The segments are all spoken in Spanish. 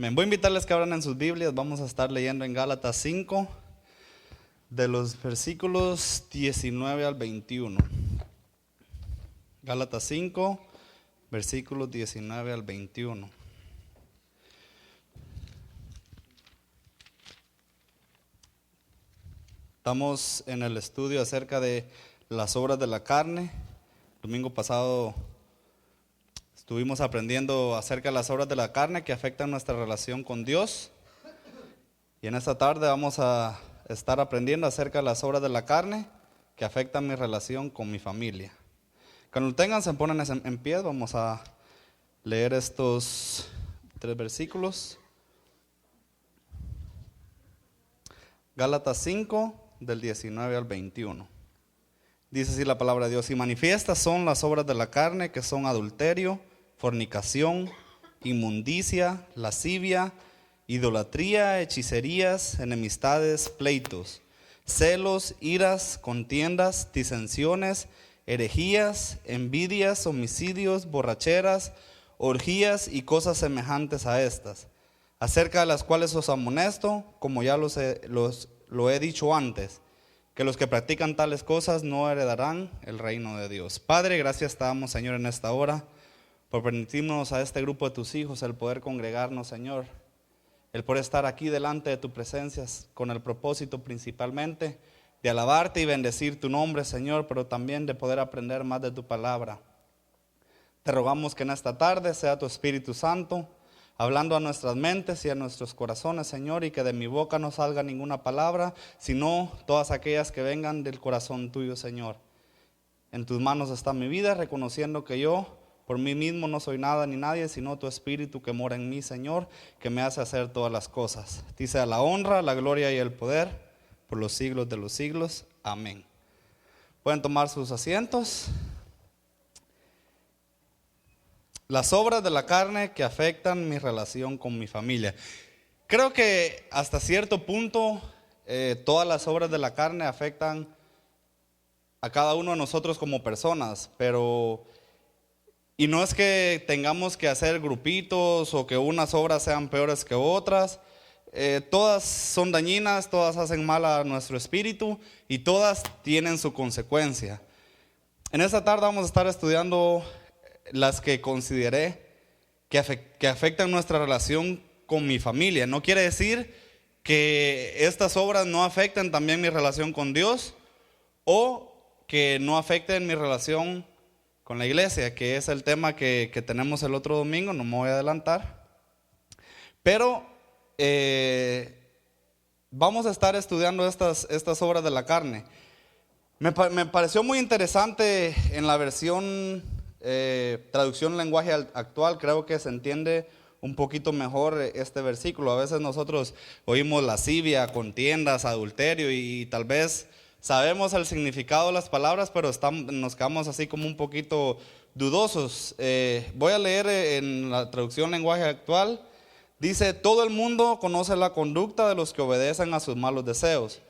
Me voy a invitarles que abran en sus Biblias. Vamos a estar leyendo en Gálatas 5, de los versículos 19 al 21. Gálatas 5, versículos 19 al 21. Estamos en el estudio acerca de las obras de la carne. El domingo pasado estuvimos aprendiendo acerca de las obras de la carne que afectan nuestra relación con Dios. Y en esta tarde vamos a estar aprendiendo acerca de las obras de la carne que afectan mi relación con mi familia. Cuando lo tengan, se ponen en pie. Vamos a leer estos 3 versículos. Gálatas 5, del 19 al 21. Dice así la palabra de Dios: y manifiestas son las obras de la carne, que son adulterio, fornicación, inmundicia, lascivia, idolatría, hechicerías, enemistades, pleitos, celos, iras, contiendas, disensiones, herejías, envidias, homicidios, borracheras, orgías y cosas semejantes a estas, acerca de las cuales os amonesto, como ya lo he dicho antes, que los que practican tales cosas no heredarán el reino de Dios. Padre, gracias te damos, Señor, en esta hora, por permitirnos a este grupo de tus hijos el poder congregarnos, Señor, el poder estar aquí delante de tu presencia con el propósito principalmente de alabarte y bendecir tu nombre, Señor, pero también de poder aprender más de tu palabra. Te rogamos que en esta tarde sea tu Espíritu Santo hablando a nuestras mentes y a nuestros corazones, Señor, y que de mi boca no salga ninguna palabra, sino todas aquellas que vengan del corazón tuyo, Señor. En tus manos está mi vida, reconociendo que yo por mí mismo no soy nada ni nadie, sino tu Espíritu que mora en mí, Señor, que me hace hacer todas las cosas. A ti sea la honra, la gloria y el poder por los siglos de los siglos. Amén. Pueden tomar sus asientos. Las obras de la carne que afectan mi relación con mi familia. Creo que hasta cierto punto todas las obras de la carne afectan a cada uno de nosotros como personas, y no es que tengamos que hacer grupitos o que unas obras sean peores que otras. Todas son dañinas, todas hacen mal a nuestro espíritu y todas tienen su consecuencia. En esta tarde vamos a estar estudiando las que consideré que afectan nuestra relación con mi familia. No quiere decir que estas obras no afecten también mi relación con Dios o que no afecten mi relación con la iglesia, que es el tema que tenemos el otro domingo. No me voy a adelantar, pero vamos a estar estudiando estas obras de la carne. Me pareció muy interesante en la versión traducción lenguaje actual. Creo que se entiende un poquito mejor este versículo. A veces nosotros oímos lascivia, contiendas, adulterio y tal vez sabemos el significado de las palabras, pero nos quedamos así como un poquito dudosos. Voy a leer en la traducción lenguaje actual. Dice: todo el mundo conoce la conducta de los que obedecen a sus malos deseos.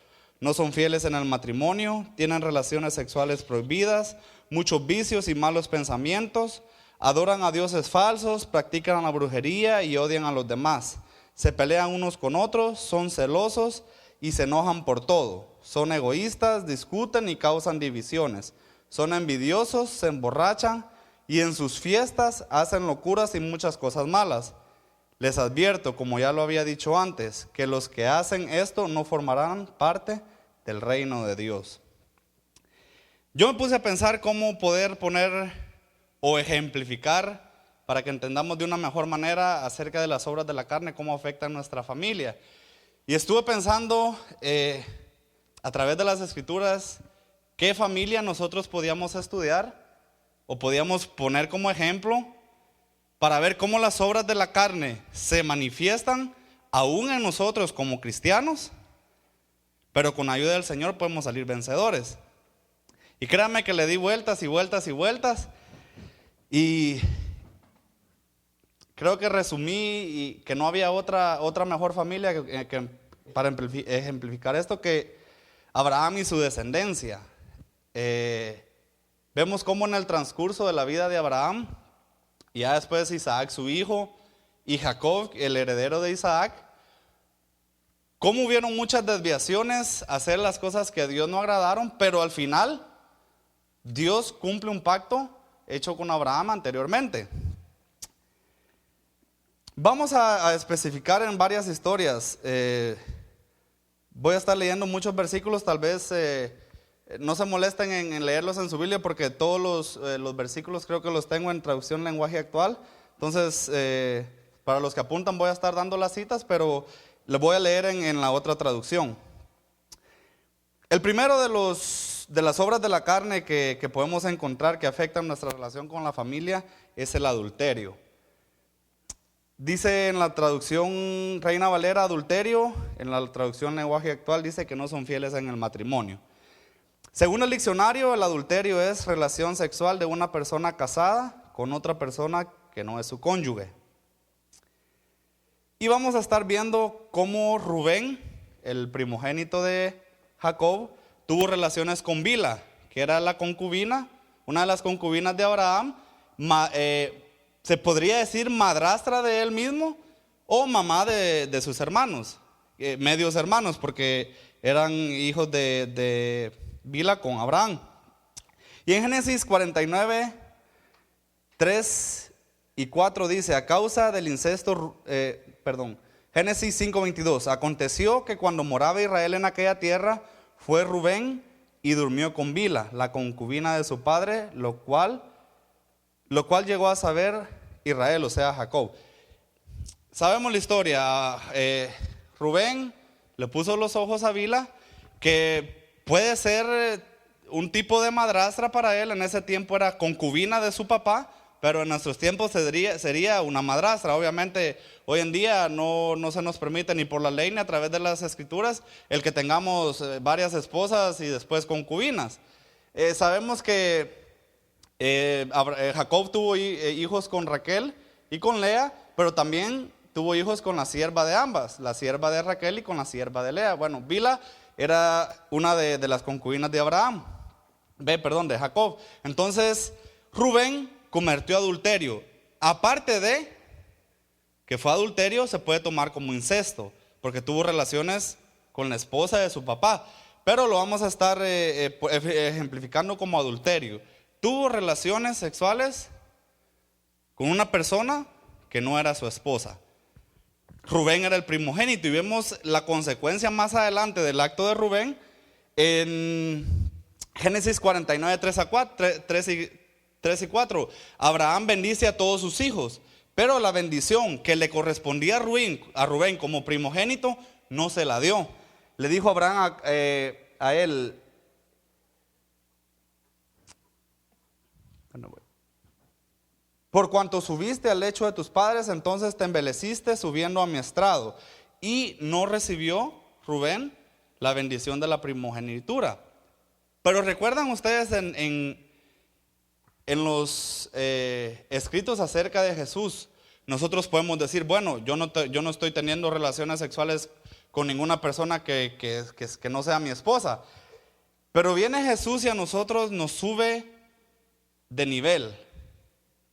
No son fieles en el matrimonio, tienen relaciones sexuales prohibidas, muchos vicios y malos pensamientos, adoran a dioses falsos, practican la brujería y odian a los demás. Se pelean unos con otros, son celosos y se enojan por todo. Son egoístas, discuten y causan divisiones. Son envidiosos, se emborrachan y en sus fiestas hacen locuras y muchas cosas malas. Les advierto, como ya lo había dicho antes, que los que hacen esto no formarán parte del reino de Dios. Yo me puse a pensar cómo poder poner o ejemplificar para que entendamos de una mejor manera acerca de las obras de la carne, cómo afectan nuestra familia. Y estuve pensando a través de las escrituras qué familia nosotros podíamos estudiar o podíamos poner como ejemplo para ver cómo las obras de la carne se manifiestan aún en nosotros como cristianos, pero con ayuda del Señor podemos salir vencedores. Y créanme que le di vueltas y vueltas y vueltas, y creo que resumí y que no había otra mejor familia que para ejemplificar esto que Abraham y su descendencia. Vemos cómo en el transcurso de la vida de Abraham, y ya después Isaac su hijo, y Jacob, el heredero de Isaac, cómo hubieron muchas desviaciones, hacer las cosas que a Dios no agradaron, pero al final Dios cumple un pacto hecho con Abraham anteriormente. Vamos a especificar en varias historias. Voy a estar leyendo muchos versículos, tal vez no se molesten en leerlos en su Biblia, porque todos los versículos creo que los tengo en traducción lenguaje actual. Entonces, para los que apuntan voy a estar dando las citas, pero les voy a leer en la otra traducción. El primero de las obras de la carne que podemos encontrar que afectan nuestra relación con la familia es el adulterio. Dice en la traducción Reina Valera adulterio, en la traducción lenguaje actual dice que no son fieles en el matrimonio. Según el diccionario, el adulterio es relación sexual de una persona casada con otra persona que no es su cónyuge. Y vamos a estar viendo cómo Rubén, el primogénito de Jacob, tuvo relaciones con Bila, que era la concubina, una de las concubinas de Abraham, se podría decir madrastra de él mismo o mamá de sus hermanos, medios hermanos, porque eran hijos de Bila con Abraham. Y en Génesis 49, 3 y 4 dice, a causa del incesto, Génesis 5:22, aconteció que cuando moraba Israel en aquella tierra, fue Rubén y durmió con Bila, la concubina de su padre, lo cual llegó a saber Israel, o sea, Jacob. Sabemos la historia. Rubén le puso los ojos a Bila, que puede ser un tipo de madrastra para él. En ese tiempo era concubina de su papá, pero en nuestros tiempos sería una madrastra. Obviamente hoy en día no se nos permite ni por la ley ni a través de las escrituras el que tengamos varias esposas y después concubinas. Sabemos que Jacob tuvo hijos con Raquel y con Lea, pero también tuvo hijos con la sierva de ambas, la sierva de Raquel y con la sierva de Lea. Bueno, Bila era una de las concubinas de de Jacob. Entonces Rubén cometió adulterio. Aparte de que fue adulterio, se puede tomar como incesto, porque tuvo relaciones con la esposa de su papá, pero lo vamos a estar ejemplificando como adulterio. Tuvo relaciones sexuales con una persona que no era su esposa. Rubén era el primogénito y vemos la consecuencia más adelante del acto de Rubén en Génesis 49, 3 y 4. Abraham bendice a todos sus hijos, pero la bendición que le correspondía a Rubén como primogénito no se la dio. Le dijo Abraham a él, por cuanto subiste al lecho de tus padres, entonces te embeleciste subiendo a mi estrado. Y no recibió Rubén la bendición de la primogenitura. Pero recuerdan ustedes en los escritos acerca de Jesús, nosotros podemos decir, bueno, yo no estoy teniendo relaciones sexuales con ninguna persona que no sea mi esposa. Pero viene Jesús y a nosotros nos sube de nivel.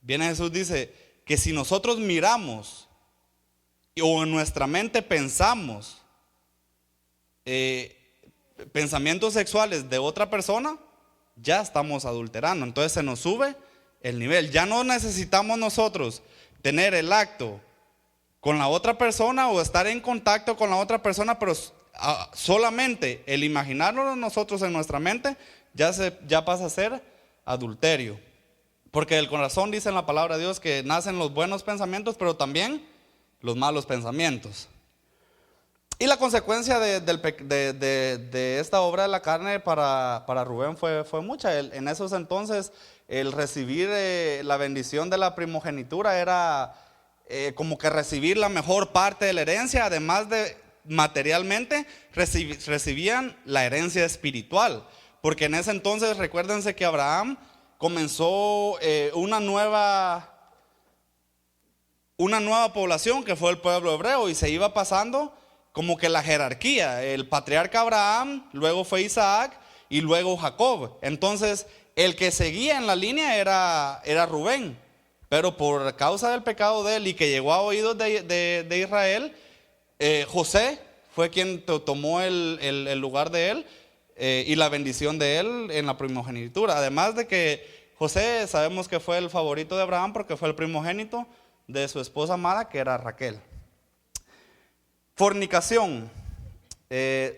Viene Jesús, dice que si nosotros miramos o en nuestra mente pensamos pensamientos sexuales de otra persona, ya estamos adulterando. Entonces se nos sube el nivel. Ya no necesitamos nosotros tener el acto con la otra persona o estar en contacto con la otra persona, pero solamente el imaginarlo nosotros en nuestra mente ya pasa a ser adulterio. Porque del corazón dice en la palabra de Dios que nacen los buenos pensamientos, pero también los malos pensamientos. Y la consecuencia de esta obra de la carne para Rubén fue mucha. En esos entonces el recibir la bendición de la primogenitura era como que recibir la mejor parte de la herencia. Además de materialmente recibían la herencia espiritual. Porque en ese entonces recuérdense que Abraham comenzó una nueva población que fue el pueblo hebreo, y se iba pasando como que la jerarquía. El patriarca Abraham, luego fue Isaac y luego Jacob. Entonces el que seguía en la línea era Rubén. Pero por causa del pecado de él y que llegó a oídos de Israel, José fue quien tomó el lugar de él y la bendición de él en la primogenitura. Además de que José sabemos que fue el favorito de Abraham porque fue el primogénito de su esposa amada, que era Raquel. Fornicación.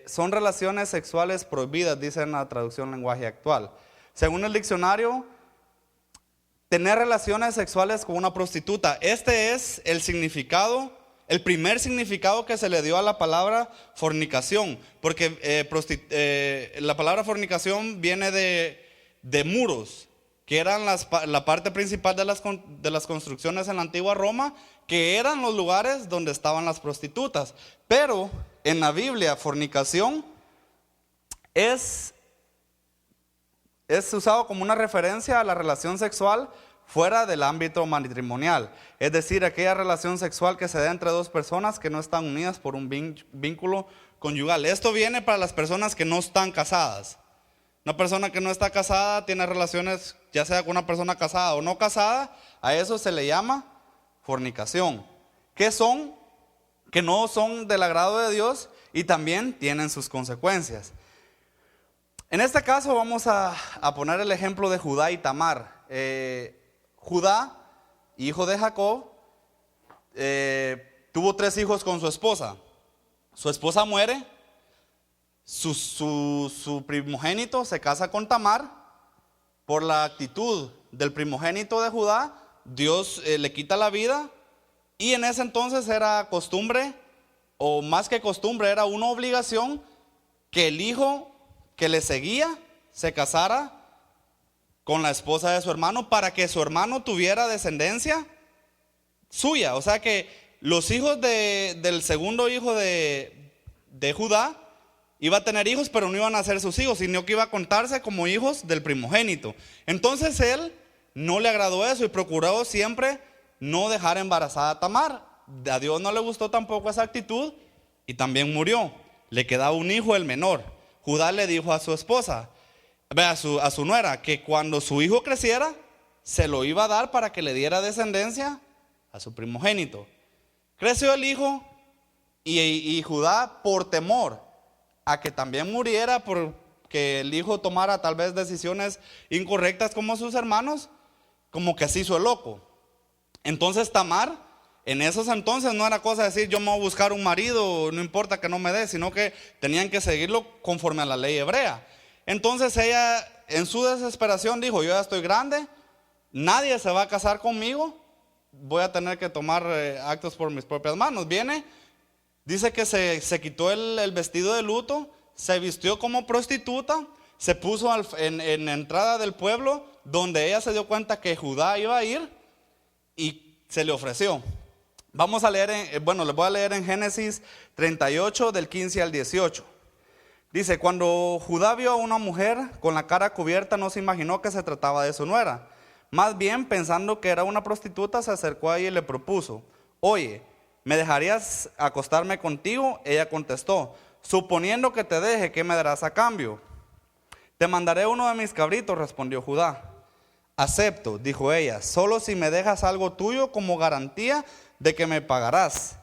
Son relaciones sexuales prohibidas, dice en la traducción lenguaje actual. Según el diccionario, tener relaciones sexuales con una prostituta. Este es el significado, el primer significado que se le dio a la palabra fornicación. Porque la palabra fornicación viene de muros, que eran la parte principal de las construcciones en la antigua Roma, que eran los lugares donde estaban las prostitutas. Pero en la Biblia, fornicación es usado como una referencia a la relación sexual fuera del ámbito matrimonial. Es decir, aquella relación sexual que se da entre dos personas que no están unidas por un vínculo conyugal. Esto viene para las personas que no están casadas. Una persona que no está casada tiene relaciones, ya sea con una persona casada o no casada, a eso se le llama fornicación. ¿Qué son? Que no son del agrado de Dios y también tienen sus consecuencias. En este caso vamos a poner el ejemplo de Judá y Tamar. Judá, hijo de Jacob, tuvo 3 hijos con su esposa. Su esposa muere, su primogénito se casa con Tamar. Por la actitud del primogénito de Judá, Dios le quita la vida. Y en ese entonces era costumbre, o más que costumbre, era una obligación que el hijo que le seguía se casara con la esposa de su hermano para que su hermano tuviera descendencia suya. O sea que los hijos del segundo hijo de Judá iba a tener hijos, pero no iban a ser sus hijos, sino que iba a contarse como hijos del primogénito. Entonces él no le agradó eso y procuró siempre no dejar embarazada a Tamar. A Dios no le gustó tampoco esa actitud y también murió. Le quedaba un hijo, el menor. Judá le dijo a su esposa, a su nuera, que cuando su hijo creciera, se lo iba a dar para que le diera descendencia a su primogénito. Creció el hijo y Judá, por temor a que también muriera, porque el hijo tomara tal vez decisiones incorrectas como sus hermanos, como que se hizo el loco. Entonces Tamar, en esos entonces no era cosa de decir yo me voy a buscar un marido, no importa que no me dé, sino que tenían que seguirlo conforme a la ley hebrea. Entonces ella en su desesperación dijo, yo ya estoy grande, nadie se va a casar conmigo, voy a tener que tomar actos por mis propias manos. Viene, dice que se quitó el vestido de luto, se vistió como prostituta, se puso en la entrada del pueblo donde ella se dio cuenta que Judá iba a ir y se le ofreció. Vamos a leer, les voy a leer en Génesis 38 del 15 al 18. Dice, cuando Judá vio a una mujer con la cara cubierta, no se imaginó que se trataba de su nuera. Más bien, pensando que era una prostituta, se acercó a ella y le propuso, oye, ¿me dejarías acostarme contigo? Ella contestó, suponiendo que te deje, ¿qué me darás a cambio? Te mandaré uno de mis cabritos, respondió Judá. Acepto, dijo ella, solo si me dejas algo tuyo como garantía de que me pagarás.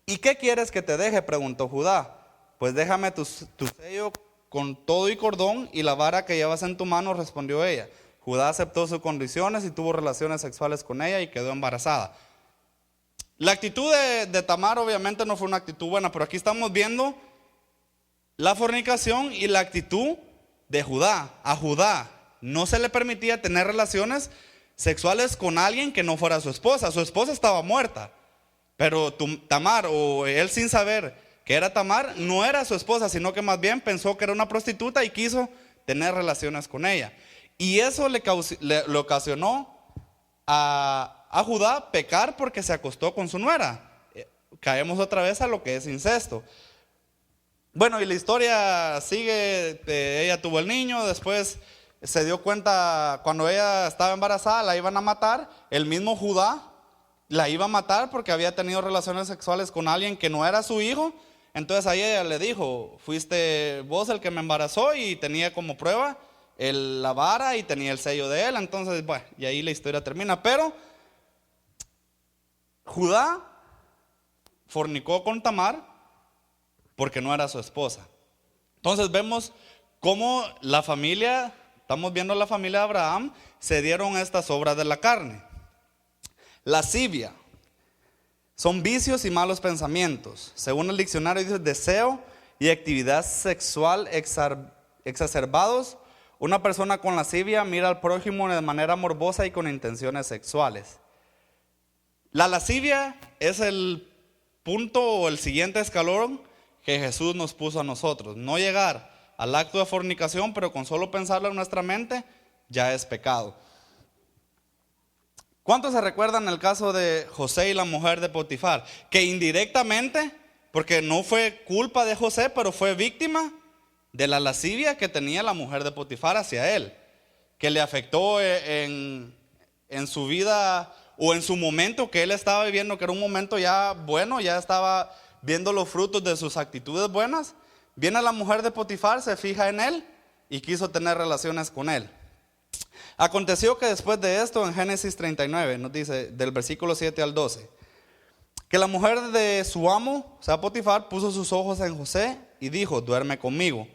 ¿Y qué quieres que te deje?, preguntó Judá. Pues déjame tu sello con todo y cordón y la vara que llevas en tu mano, respondió ella. Judá aceptó sus condiciones y tuvo relaciones sexuales con ella y quedó embarazada. La actitud de Tamar obviamente no fue una actitud buena, pero aquí estamos viendo la fornicación y la actitud de Judá. A Judá no se le permitía tener relaciones sexuales con alguien que no fuera su esposa. Su esposa estaba muerta, pero Tamar, o él sin saber que era Tamar, no era su esposa, sino que más bien pensó que era una prostituta y quiso tener relaciones con ella. Y eso le ocasionó a Judá pecar porque se acostó con su nuera. Caemos otra vez a lo que es incesto. Bueno, y la historia sigue, ella tuvo el niño, después se dio cuenta cuando ella estaba embarazada, la iban a matar, el mismo Judá la iba a matar porque había tenido relaciones sexuales con alguien que no era su hijo. Entonces a ella le dijo, fuiste vos el que me embarazó, y tenía como prueba la vara y tenía el sello de él. Entonces, bueno, y ahí la historia termina. Pero Judá fornicó con Tamar porque no era su esposa. Entonces vemos cómo la familia, estamos viendo la familia de Abraham, se dieron estas obras de la carne. Lascivia son vicios y malos pensamientos. Según el diccionario dice deseo y actividad sexual exacerbados. Una persona con lascivia mira al prójimo de manera morbosa y con intenciones sexuales. La lascivia es el punto o el siguiente escalón que Jesús nos puso a nosotros. No llegar al acto de fornicación, pero con solo pensarlo en nuestra mente ya es pecado. ¿Cuántos se recuerdan el caso de José y la mujer de Potifar? Que indirectamente, porque no fue culpa de José, pero fue víctima de la lascivia que tenía la mujer de Potifar hacia él, que le afectó en su vida o en su momento que él estaba viviendo, que era un momento ya bueno, ya estaba viendo los frutos de sus actitudes buenas. Viene la mujer de Potifar, se fija en él y quiso tener relaciones con él. Aconteció que después de esto, en Génesis 39, nos dice del versículo 7 al 12, que la mujer de su amo, o sea Potifar, puso sus ojos en José y dijo, duerme conmigo.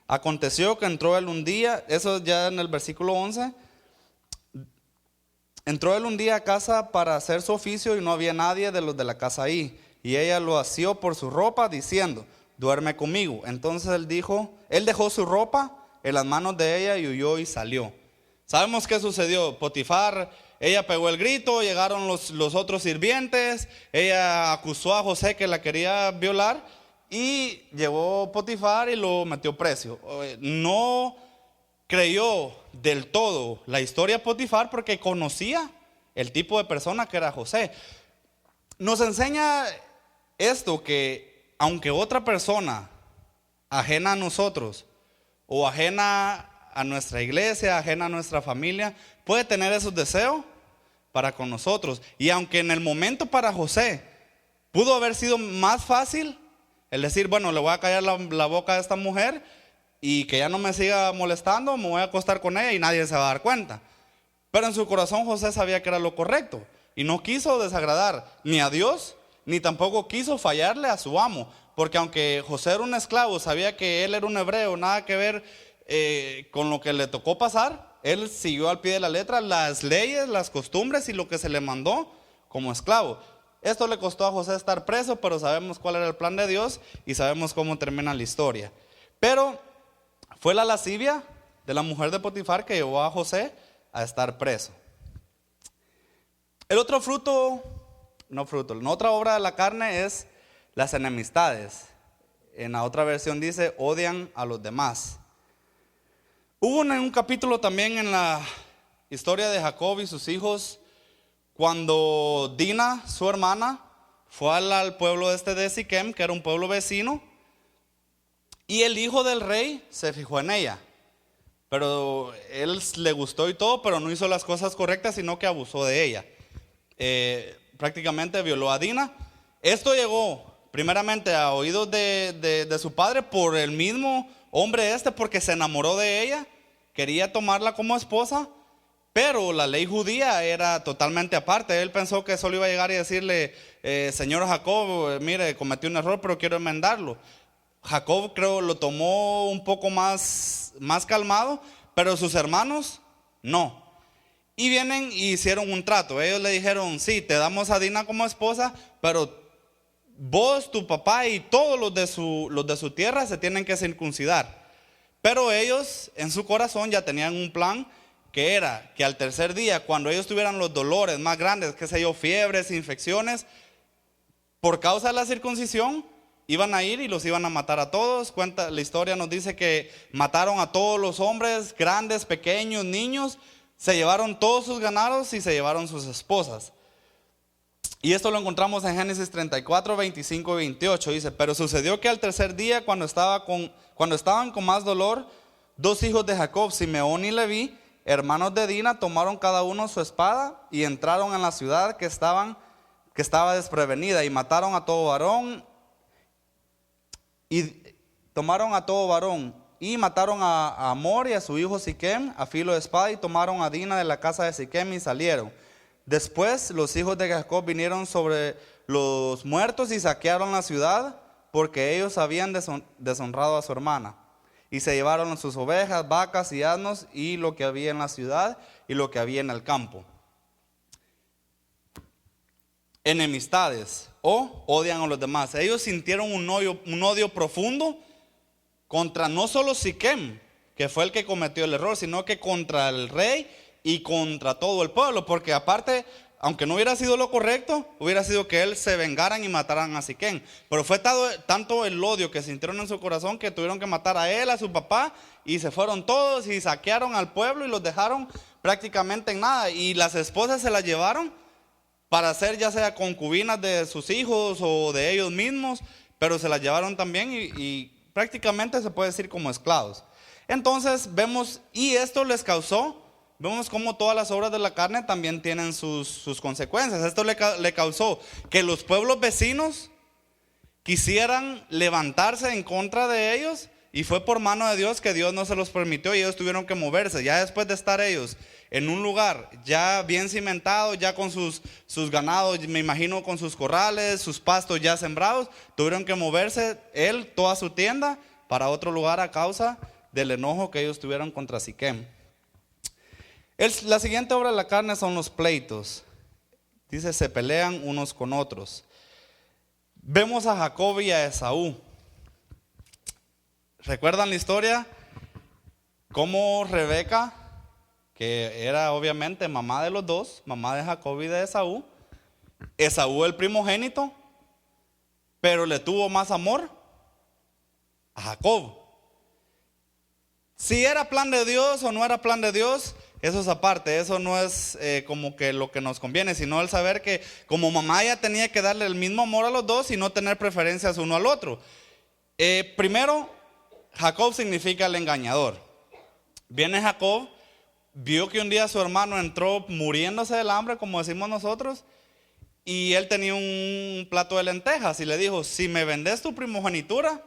Aconteció que entró él un día, eso ya en el versículo 11, entró él un día a casa para hacer su oficio y no había nadie de los de la casa ahí. Y ella lo asió por su ropa diciendo, duerme conmigo. Entonces él dejó su ropa en las manos de ella y huyó y salió. ¿Sabemos qué sucedió? Potifar, ella pegó el grito, llegaron los otros sirvientes, ella acusó a José que la quería violar y llegó Potifar y lo metió preso. No creyó del todo la historia de Potifar porque conocía el tipo de persona que era José. Nos enseña esto, que aunque otra persona ajena a nosotros o ajena a nuestra iglesia, ajena a nuestra familia, puede tener esos deseos para con nosotros. Y aunque en el momento para José pudo haber sido más fácil el decir, bueno, le voy a callar la boca a esta mujer y que ya no me siga molestando, me voy a acostar con ella y nadie se va a dar cuenta. Pero en su corazón José sabía que era lo correcto y no quiso desagradar ni a Dios, ni tampoco quiso fallarle a su amo. Porque aunque José era un esclavo, sabía que él era un hebreo, nada que ver con lo que le tocó pasar. Él siguió al pie de la letra las leyes, las costumbres y lo que se le mandó como esclavo. Esto le costó a José estar preso, pero sabemos cuál era el plan de Dios y sabemos cómo termina la historia. Pero fue la lascivia de la mujer de Potifar que llevó a José a estar preso. El otro la otra obra de la carne es las enemistades. En la otra versión dice, odian a los demás. Hubo un capítulo también en la historia de Jacob y sus hijos, cuando Dina, su hermana, fue al pueblo de Siquem, que era un pueblo vecino, y el hijo del rey se fijó en ella. Pero él le gustó y todo, pero no hizo las cosas correctas, sino que abusó de ella. Prácticamente violó a Dina. Esto llegó primeramente a oídos de su padre por el mismo hombre porque se enamoró de ella, quería tomarla como esposa, pero la ley judía era totalmente aparte. Él pensó que solo iba a llegar y decirle, señor Jacob, mire, cometí un error, pero quiero enmendarlo. Jacob creo lo tomó un poco más calmado, pero sus hermanos no. Y vienen y hicieron un trato. Ellos le dijeron, sí, te damos a Dina como esposa, pero vos, tu papá y todos los de su tierra se tienen que circuncidar. Pero ellos en su corazón ya tenían un plan, que era que al tercer día, cuando ellos tuvieran los dolores más grandes, qué sé yo, fiebres, infecciones, por causa de la circuncisión, iban a ir y los iban a matar a todos. La historia nos dice que mataron a todos los hombres, grandes, pequeños, niños. Se llevaron todos sus ganados y se llevaron sus esposas. Y esto lo encontramos en Génesis 34, 25 y 28. Dice, pero sucedió que al tercer día, cuando estaban con más dolor, dos hijos de Jacob, Simeón y Leví, hermanos de Dina, tomaron cada uno su espada y entraron en la ciudad que estaba desprevenida y mataron a todo varón. Y tomaron a todo varón y mataron a Hamor y a su hijo Siquem a filo de espada, y tomaron a Dina de la casa de Siquem y salieron. Después los hijos de Jacob vinieron sobre los muertos y saquearon la ciudad, porque ellos habían deshonrado a su hermana. Y se llevaron sus ovejas, vacas y asnos, y lo que había en la ciudad y lo que había en el campo. Enemistades o odian a los demás. Ellos sintieron un odio profundo contra no solo Siquem, que fue el que cometió el error, sino que contra el rey y contra todo el pueblo, porque aparte, aunque no hubiera sido lo correcto, hubiera sido que él se vengaran y mataran a Siquem. Pero fue tanto el odio que sintieron en su corazón que tuvieron que matar a él, a su papá, y se fueron todos y saquearon al pueblo y los dejaron prácticamente en nada. Y las esposas se las llevaron para ser ya sea concubinas de sus hijos o de ellos mismos, pero se las llevaron también y prácticamente se puede decir como esclavos. Entonces vemos, y esto les causó, vemos como todas las obras de la carne también tienen sus consecuencias. Esto le causó que los pueblos vecinos quisieran levantarse en contra de ellos, y fue por mano de Dios que Dios no se los permitió y ellos tuvieron que moverse. Ya después de estar ellos en un lugar ya bien cimentado, ya con sus ganados, me imagino con sus corrales, sus pastos ya sembrados, tuvieron que moverse él, toda su tienda, para otro lugar a causa del enojo que ellos tuvieron contra Siquem. La siguiente obra de la carne son los pleitos. Dice, se pelean unos con otros. Vemos a Jacob y a Esaú. ¿Recuerdan la historia? Cómo Rebeca, que era obviamente mamá de los dos, mamá de Jacob y de Esaú, Esaú el primogénito, pero le tuvo más amor a Jacob. Si era plan de Dios o no era plan de Dios, eso es aparte, eso no es como que lo que nos conviene, sino el saber que como mamá ella tenía que darle el mismo amor a los dos y no tener preferencias uno al otro. Primero, Jacob significa el engañador. Viene Jacob, vio que un día su hermano entró muriéndose del hambre, como decimos nosotros, y él tenía un plato de lentejas y le dijo, si me vendes tu primogenitura,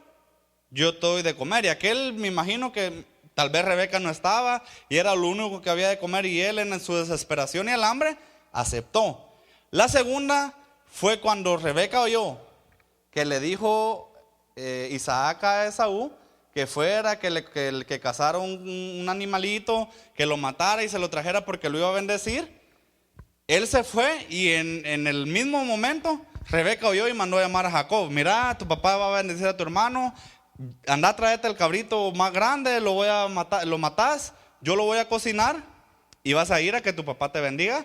yo te doy de comer. Y aquel, me imagino que tal vez Rebeca no estaba y era lo único que había de comer, y él en su desesperación y el hambre aceptó. La segunda fue cuando Rebeca oyó que le dijo Isaac a Esaú que fuera, que cazara un animalito, que lo matara y se lo trajera porque lo iba a bendecir. Él se fue y en el mismo momento Rebeca oyó y mandó a llamar a Jacob. Mira, tu papá va a bendecir a tu hermano, anda a traerte el cabrito más grande, lo voy a matar, lo matás, yo lo voy a cocinar y vas a ir a que tu papá te bendiga,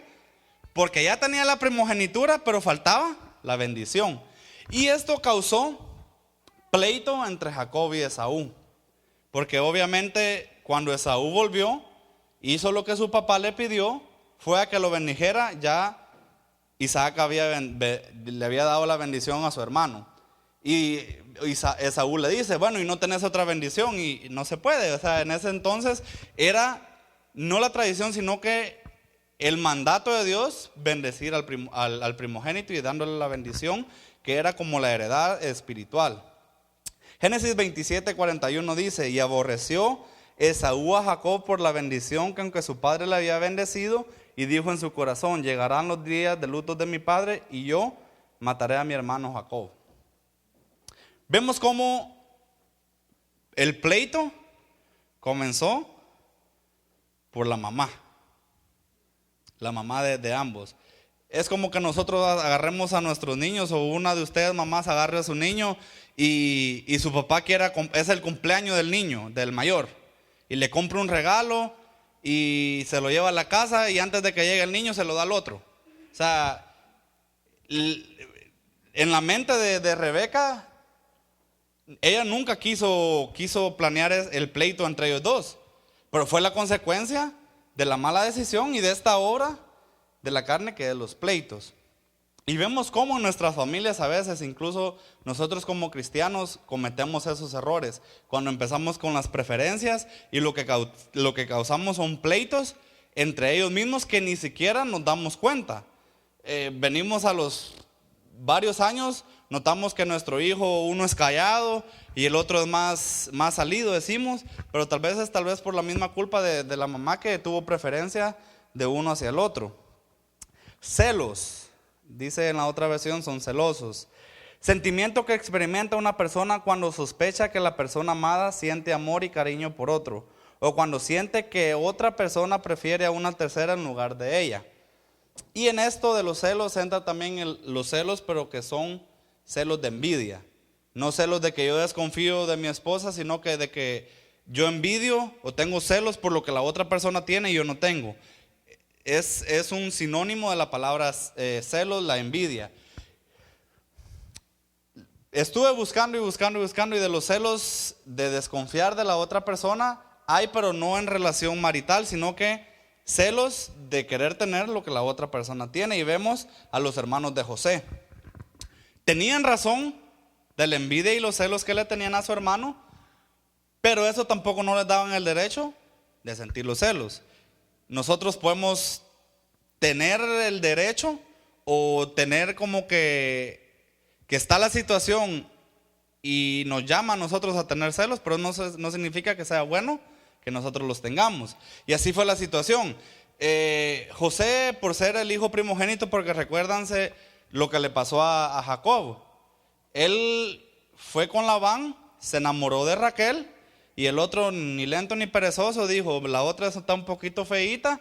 porque ya tenía la primogenitura, pero faltaba la bendición. Y esto causó pleito entre Jacob y Esaú, porque obviamente cuando Esaú volvió, hizo lo que su papá le pidió, fue a que lo bendijera. Ya Isaac le había dado la bendición a su hermano, y Esaú le dice, bueno, y no tenés otra bendición, y no se puede. O sea, en ese entonces era no la tradición, sino que el mandato de Dios, bendecir al primogénito y dándole la bendición, que era como la heredad espiritual. Génesis 27:41 dice, y aborreció Esaú a Jacob por la bendición que aunque su padre le había bendecido, y dijo en su corazón, llegarán los días de luto de mi padre y yo mataré a mi hermano Jacob. Vemos cómo el pleito comenzó por la mamá de ambos. Es como que nosotros agarremos a nuestros niños, o una de ustedes mamás agarre a su niño y su papá es el cumpleaños del niño, del mayor, y le compra un regalo y se lo lleva a la casa, y antes de que llegue el niño se lo da al otro. O sea, en la mente de Rebeca, ella nunca quiso planear el pleito entre ellos dos, pero fue la consecuencia de la mala decisión y de esta obra de la carne, que es los pleitos. Y vemos cómo en nuestras familias a veces, incluso nosotros como cristianos, cometemos esos errores. Cuando empezamos con las preferencias y lo que causamos son pleitos entre ellos mismos que ni siquiera nos damos cuenta. Venimos a los varios años Notamos que nuestro hijo, uno es callado y el otro es más salido, decimos, pero tal vez es por la misma culpa de la mamá que tuvo preferencia de uno hacia el otro. Celos, dice en la otra versión, son celosos. Sentimiento que experimenta una persona cuando sospecha que la persona amada siente amor y cariño por otro, o cuando siente que otra persona prefiere a una tercera en lugar de ella. Y en esto de los celos entra también los celos, pero que son celos de envidia. No celos de que yo desconfío de mi esposa, sino que de que yo envidio o tengo celos por lo que la otra persona tiene y yo no tengo. Es un sinónimo de la palabra celos, la envidia. Estuve buscando y de los celos de desconfiar de la otra persona hay, pero no en relación marital, sino que celos de querer tener lo que la otra persona tiene. Y vemos a los hermanos de José. Tenían razón de la envidia y los celos que le tenían a su hermano, pero eso tampoco no les daban el derecho de sentir los celos. Nosotros podemos tener el derecho o tener como que está la situación y nos llama a nosotros a tener celos, pero no significa que sea bueno que nosotros los tengamos. Y así fue la situación. José, por ser el hijo primogénito, porque recuérdanse lo que le pasó a Jacob. Él fue con Labán, se enamoró de Raquel, y el otro, ni lento ni perezoso, dijo: la otra está un poquito feíta,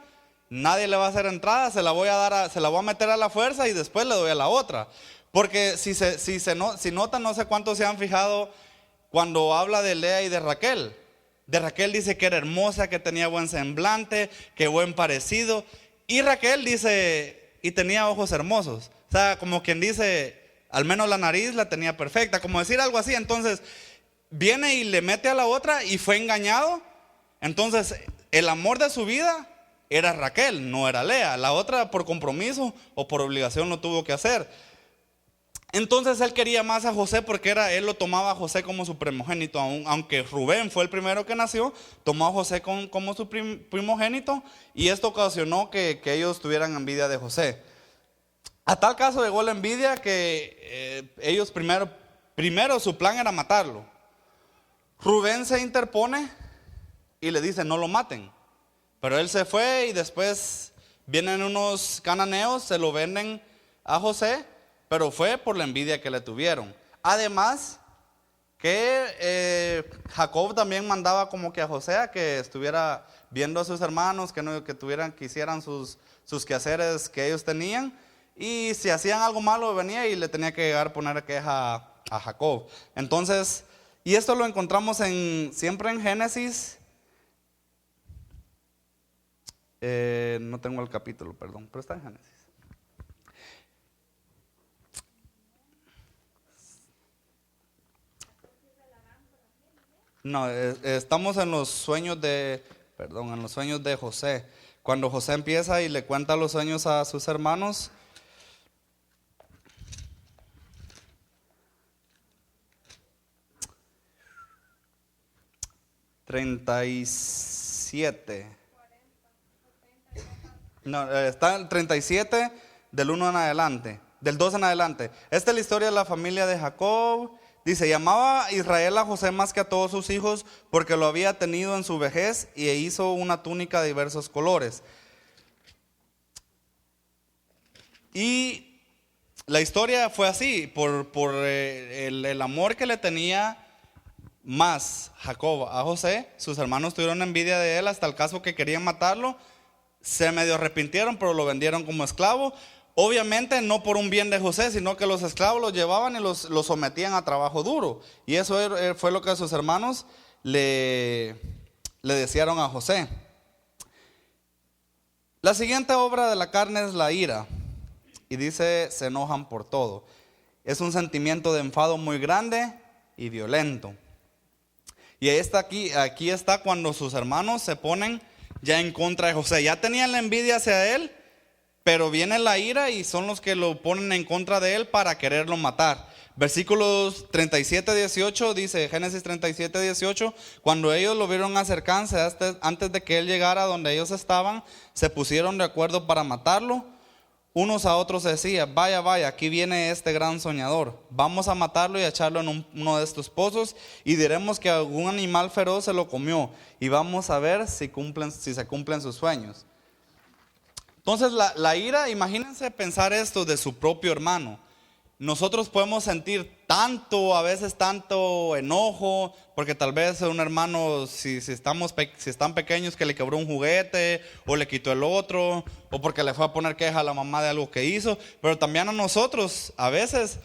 nadie le va a hacer entrada, se la voy a meter a la fuerza y después le doy a la otra. Porque si notan, no sé cuántos se han fijado cuando habla de Lea y de Raquel. De Raquel dice que era hermosa, que tenía buen semblante, que buen parecido. Y Raquel dice, y tenía ojos hermosos. O sea, como quien dice, al menos la nariz la tenía perfecta, como decir algo así. Entonces, viene y le mete a la otra y fue engañado. Entonces, el amor de su vida era Raquel, no era Lea. La otra, por compromiso o por obligación, lo tuvo que hacer. Entonces él quería más a José porque él lo tomaba a José como su primogénito, aunque Rubén fue el primero que nació, tomó a José como su primogénito, y esto ocasionó que ellos tuvieran envidia de José. A tal caso llegó la envidia que ellos primero su plan era matarlo. Rubén se interpone y le dice: no lo maten. Pero él se fue y después vienen unos cananeos, se lo venden a José. Pero fue por la envidia que le tuvieron. Además, que Jacob también mandaba como que a José a que estuviera viendo a sus hermanos, que hicieran sus quehaceres que ellos tenían. Y si hacían algo malo, venía y le tenía que llegar a poner queja a Jacob. Entonces, y esto lo encontramos siempre en Génesis. No tengo el capítulo, perdón, pero está en Génesis. No, estamos en los sueños de José. Cuando José empieza y le cuenta los sueños a sus hermanos. Está el 37 del 1 en adelante, del 2 en adelante. Esta es la historia de la familia de Jacob. Dice: llamaba Israel a José más que a todos sus hijos, porque lo había tenido en su vejez, y hizo una túnica de diversos colores. Y la historia fue así, por el amor que le tenía más Jacob a José. Sus hermanos tuvieron envidia de él hasta el caso que querían matarlo. Se medio arrepintieron, pero lo vendieron como esclavo. Obviamente no por un bien de José, sino que los esclavos los llevaban y los sometían a trabajo duro. Y eso fue lo que sus hermanos le desearon a José. La siguiente obra de la carne es la ira. Y dice: se enojan por todo. Es un sentimiento de enfado muy grande y violento. Y aquí está cuando sus hermanos se ponen ya en contra de José. Ya tenían la envidia hacia él, pero viene la ira y son los que lo ponen en contra de él para quererlo matar. Versículos 37-18 dice, Génesis 37-18: cuando ellos lo vieron acercarse antes de que él llegara donde ellos estaban, se pusieron de acuerdo para matarlo. unos a otros decía: vaya, vaya, aquí viene este gran soñador. Vamos a matarlo y a echarlo en uno de estos pozos, y diremos que algún animal feroz se lo comió, y vamos a ver si se cumplen sus sueños. Entonces la ira, imagínense pensar esto de su propio hermano. Nosotros podemos sentir a veces tanto enojo, porque tal vez un hermano, si están pequeños, que le quebró un juguete, o le quitó el otro, o porque le fue a poner queja a la mamá de algo que hizo. Pero también a nosotros, a veces,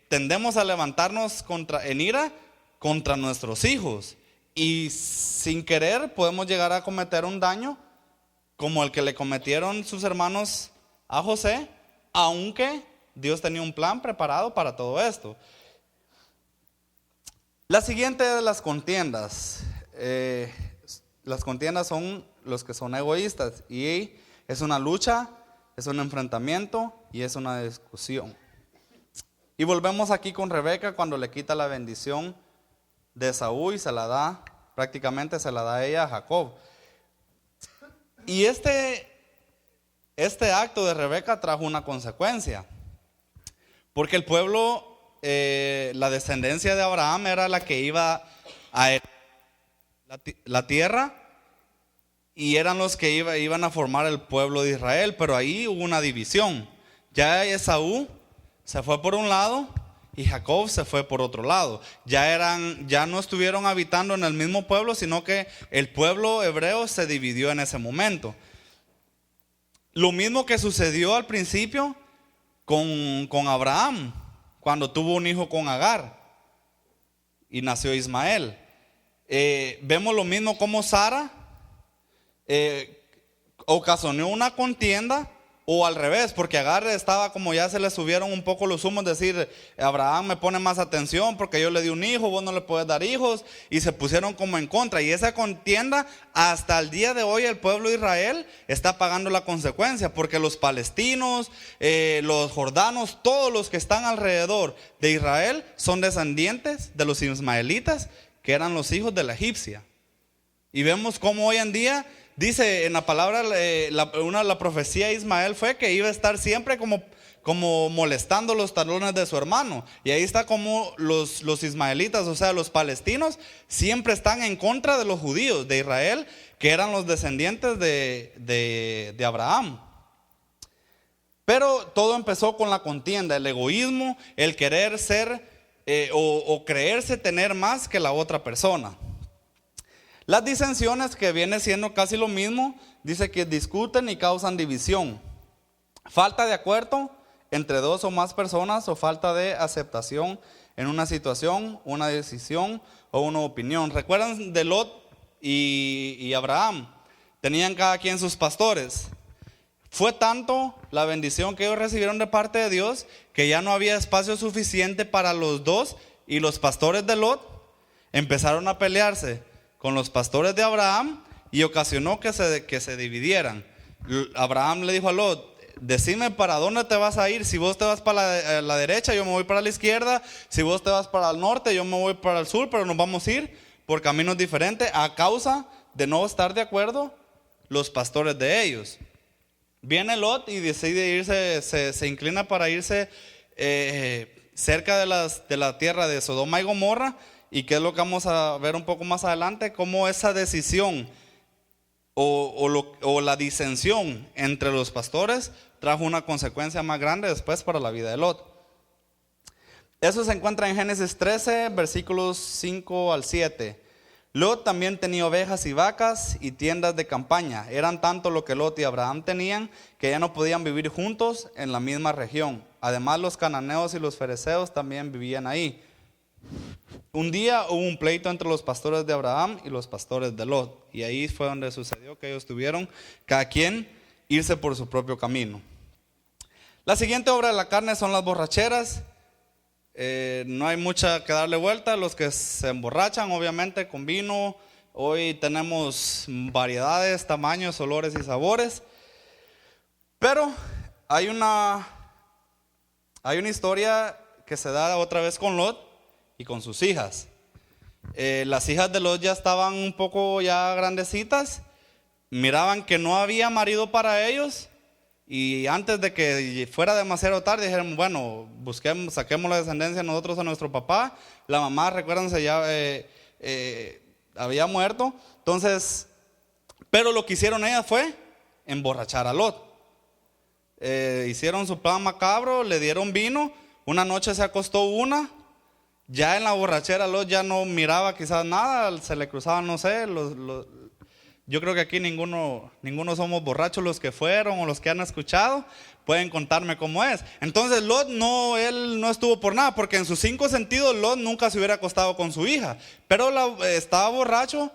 tendemos a levantarnos en ira contra nuestros hijos. Y sin querer podemos llegar a cometer un daño como el que le cometieron sus hermanos a José, aunque Dios tenía un plan preparado para todo esto. La siguiente de las contiendas. Las contiendas son los que son egoístas, y es una lucha, es un enfrentamiento y es una discusión. Y volvemos aquí con Rebeca cuando le quita la bendición de Esaú y prácticamente se la da ella a Jacob. Y este acto de Rebeca trajo una consecuencia. Porque el pueblo, la descendencia de Abraham era la que iba a la tierra, y eran los que iban a formar el pueblo de Israel, pero ahí hubo una división. Ya Esaú se fue por un lado y Jacob se fue por otro lado. Ya no estuvieron habitando en el mismo pueblo, sino que el pueblo hebreo se dividió en ese momento. Lo mismo que sucedió al principio con Abraham, cuando tuvo un hijo con Agar y nació Ismael. Vemos lo mismo como Sara ocasionó una contienda, o al revés, porque Agar estaba como ya se le subieron un poco los humos, decir: Abraham me pone más atención porque yo le di un hijo, vos no le puedes dar hijos, y se pusieron como en contra. Y esa contienda hasta el día de hoy el pueblo de Israel está pagando la consecuencia, porque los palestinos, los jordanos, todos los que están alrededor de Israel son descendientes de los ismaelitas, que eran los hijos de la egipcia. Y vemos cómo hoy en día dice en la palabra, la profecía de Ismael fue que iba a estar siempre como molestando los talones de su hermano. Y ahí está como los ismaelitas, o sea, los palestinos, siempre están en contra de los judíos de Israel, que eran los descendientes de Abraham. Pero todo empezó con la contienda, el egoísmo, el querer ser o creerse tener más que la otra persona. Las disensiones, que viene siendo casi lo mismo, dice que discuten y causan división. Falta de acuerdo entre dos o más personas, o falta de aceptación en una situación, una decisión o una opinión. ¿Recuerdan de Lot y Abraham? Tenían cada quien sus pastores. Fue tanto la bendición que ellos recibieron de parte de Dios, que ya no había espacio suficiente para los dos, y los pastores de Lot empezaron a pelearse con los pastores de Abraham, y ocasionó que se dividieran. Abraham le dijo a Lot: decime para dónde te vas a ir. Si vos te vas para la derecha, yo me voy para la izquierda. Si vos te vas para el norte, yo me voy para el sur, pero nos vamos a ir por caminos diferentes, a causa de no estar de acuerdo los pastores de ellos. Viene Lot y decide irse, se inclina para irse cerca de la tierra de Sodoma y Gomorra. ¿Y qué es lo que vamos a ver un poco más adelante? Cómo esa decisión o la disensión entre los pastores trajo una consecuencia más grande después para la vida de Lot. Eso se encuentra en Génesis 13, versículos 5 al 7. Lot también tenía ovejas y vacas y tiendas de campaña. Eran tanto lo que Lot y Abraham tenían, que ya no podían vivir juntos en la misma región. Además, los cananeos y los fereceos también vivían ahí. Un día hubo un pleito entre los pastores de Abraham y los pastores de Lot, y ahí fue donde sucedió que ellos tuvieron cada quien irse por su propio camino. La siguiente obra de la carne son las borracheras. No hay mucha que darle vuelta. Los que se emborrachan, obviamente, con vino. Hoy tenemos variedades, tamaños, olores y sabores. Pero hay una historia que se da otra vez con Lot y con sus hijas. Las hijas de Lot ya estaban un poco ya grandecitas, miraban que no había marido para ellos, Y antes de que fuera demasiado tarde, dijeron, bueno, saquemos la descendencia nosotros a nuestro papá. La mamá, recuérdense, ya había muerto. Entonces, pero lo que hicieron ellas fue emborrachar a Lot. Hicieron su plan macabro, le dieron vino. Una noche se acostó una. Ya en la borrachera Lot ya no miraba quizás nada, se le cruzaban, no sé, yo creo que aquí ninguno somos borrachos, los que fueron o los que han escuchado, pueden contarme cómo es. Entonces Lot él no estuvo por nada, porque en sus 5 sentidos Lot nunca se hubiera acostado con su hija, pero estaba borracho,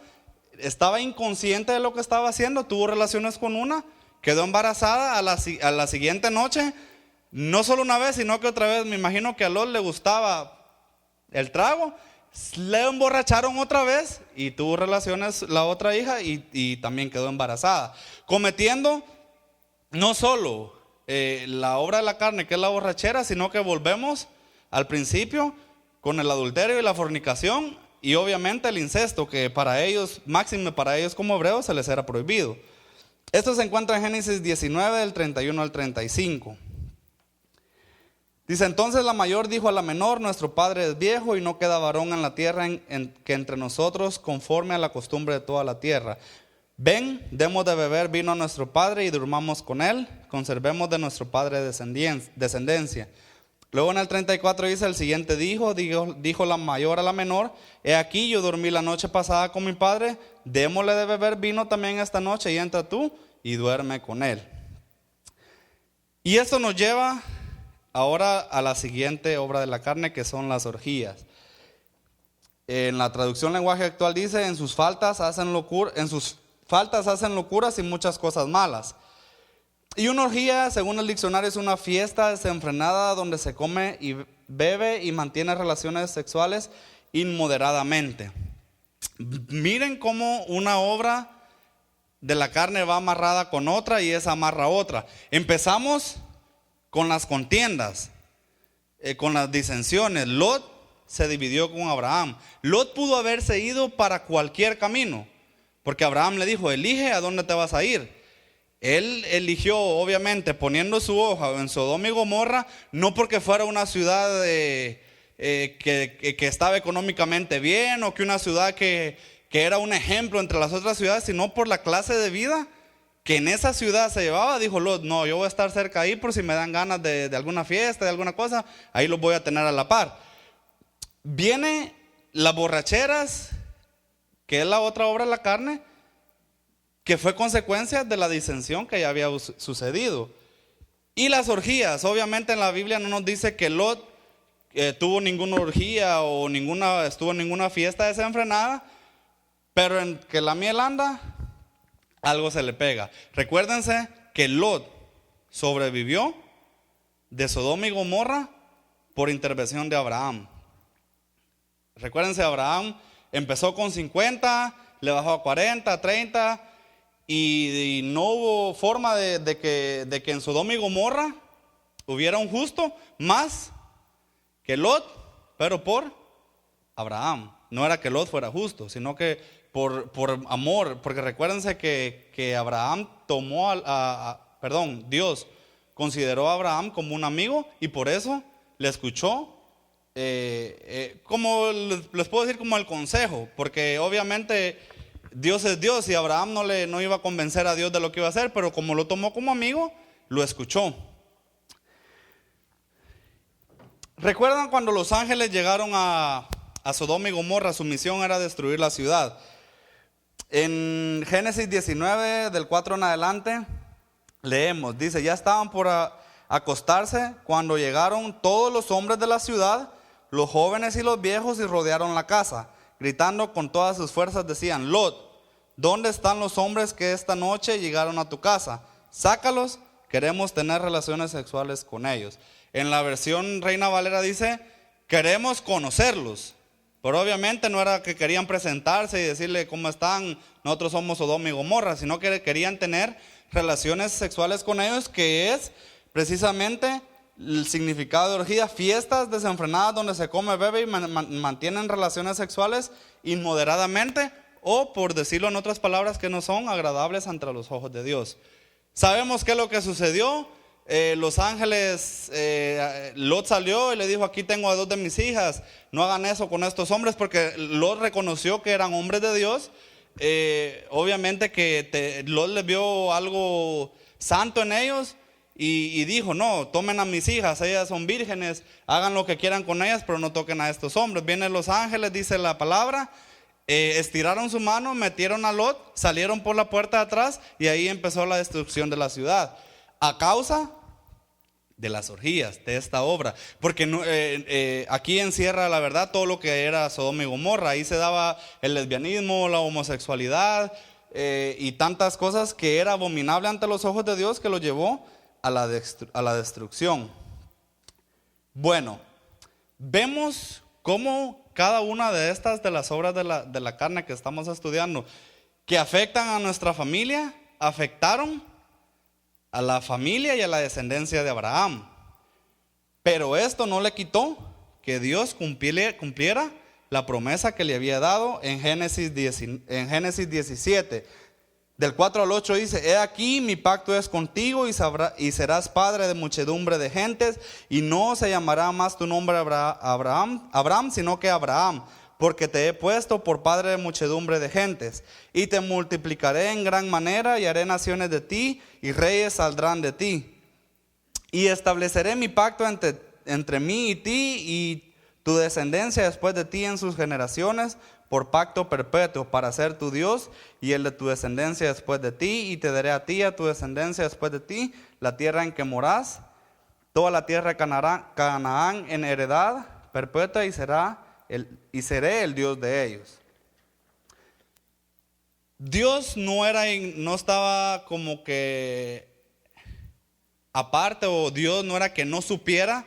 estaba inconsciente de lo que estaba haciendo, tuvo relaciones con una, quedó embarazada a la siguiente noche, no solo una vez, sino que otra vez. Me imagino que a Lot le gustaba el trago, le emborracharon otra vez y tuvo relaciones la otra hija y también quedó embarazada, cometiendo no solo la obra de la carne, que es la borrachera, sino que volvemos al principio con el adulterio y la fornicación, y obviamente el incesto, que para ellos, máxime para ellos como hebreos, se les era prohibido. Esto se encuentra en Génesis 19 del 31 al 35. Dice: entonces la mayor dijo a la menor: nuestro padre es viejo y no queda varón en la tierra que entre nosotros, conforme a la costumbre de toda la tierra. Ven, demos de beber vino a nuestro padre y durmamos con él, conservemos de nuestro padre descendencia. Luego en el 34 dice: el siguiente dijo la mayor a la menor: he aquí, yo dormí la noche pasada con mi padre, démosle de beber vino también esta noche, y entra tú y duerme con él. Y esto nos lleva ahora a la siguiente obra de la carne, que son las orgías. En la traducción lenguaje actual dice: en sus faltas hacen locuras y muchas cosas malas. Y una orgía, según el diccionario, es una fiesta desenfrenada donde se come y bebe y mantiene relaciones sexuales inmoderadamente. Miren cómo una obra de la carne va amarrada con otra y esa amarra otra. Empezamos con las contiendas, con las disensiones. Lot se dividió con Abraham. Lot pudo haberse ido para cualquier camino, porque Abraham le dijo: elige a dónde te vas a ir. Él eligió, obviamente, poniendo su hoja en Sodoma y Gomorra, no porque fuera una ciudad que estaba económicamente bien, o que una ciudad que era un ejemplo entre las otras ciudades, sino por la clase de vida que en esa ciudad se llevaba. Dijo Lot: no, yo voy a estar cerca ahí por si me dan ganas de alguna fiesta, de alguna cosa, ahí los voy a tener a la par. Viene las borracheras, que es la otra obra de la carne, que fue consecuencia de la disensión que ya había sucedido. Y las orgías, obviamente en la Biblia no nos dice que Lot tuvo ninguna orgía o estuvo en ninguna fiesta desenfrenada, pero en que la miel anda, algo se le pega. Recuérdense que Lot sobrevivió de Sodoma y Gomorra por intervención de Abraham. Recuérdense, Abraham empezó con 50, le bajó a 40, 30, y no hubo forma de que en Sodoma y Gomorra hubiera un justo más que Lot, pero por Abraham. No era que Lot fuera justo, sino que por amor, porque recuérdense que Abraham Dios consideró a Abraham como un amigo, y por eso le escuchó, como les puedo decir, como el consejo, porque obviamente Dios es Dios y Abraham no iba a convencer a Dios de lo que iba a hacer, pero como lo tomó como amigo, lo escuchó. ¿Recuerdan cuando los ángeles llegaron a Sodoma y Gomorra? Su misión era destruir la ciudad. En Génesis 19, del 4 en adelante, leemos, dice: ya estaban por acostarse cuando llegaron todos los hombres de la ciudad, los jóvenes y los viejos, y rodearon la casa, gritando con todas sus fuerzas. Decían: Lot, ¿dónde están los hombres que esta noche llegaron a tu casa? Sácalos, queremos tener relaciones sexuales con ellos. En la versión Reina Valera dice: queremos conocerlos. Pero obviamente no era que querían presentarse y decirle: ¿cómo están? Nosotros somos Sodoma y Gomorra. Sino que querían tener relaciones sexuales con ellos, que es precisamente el significado de orgía: fiestas desenfrenadas donde se come, bebe y mantienen relaciones sexuales inmoderadamente, o por decirlo en otras palabras, que no son agradables ante los ojos de Dios. Sabemos qué es lo que sucedió. Los ángeles, Lot salió y le dijo: aquí tengo a 2 de mis hijas, no hagan eso con estos hombres, porque Lot reconoció que eran hombres de Dios. Obviamente que Lot le vio algo santo en ellos y dijo: no, tomen a mis hijas, ellas son vírgenes, hagan lo que quieran con ellas, pero no toquen a estos hombres. Vienen los ángeles, dice la palabra, estiraron su mano, metieron a Lot, salieron por la puerta de atrás y ahí empezó la destrucción de la ciudad, a causa de las orgías, de esta obra. Porque aquí encierra la verdad todo lo que era Sodoma y Gomorra. Ahí se daba el lesbianismo, la homosexualidad y tantas cosas que era abominable ante los ojos de Dios, que lo llevó a la destrucción. Bueno, vemos cómo cada una de estas, de las obras de la carne que estamos estudiando, que afectan a nuestra familia, afectaron a la familia y a la descendencia de Abraham. Pero esto no le quitó que Dios cumpliera la promesa que le había dado en Génesis 17. Del 4 al 8 dice: he aquí mi pacto es contigo y serás padre de muchedumbre de gentes, y no se llamará más tu nombre Abraham, sino que Abraham, porque te he puesto por padre de muchedumbre de gentes, y te multiplicaré en gran manera, y haré naciones de ti, y reyes saldrán de ti. Y estableceré mi pacto entre mí y ti, y tu descendencia después de ti en sus generaciones, por pacto perpetuo, para ser tu Dios, y el de tu descendencia después de ti, y te daré a ti y a tu descendencia después de ti la tierra en que morás, toda la tierra de Canaán en heredad perpetua, y seré el Dios de ellos. Dios no estaba como que aparte, o Dios no era que no supiera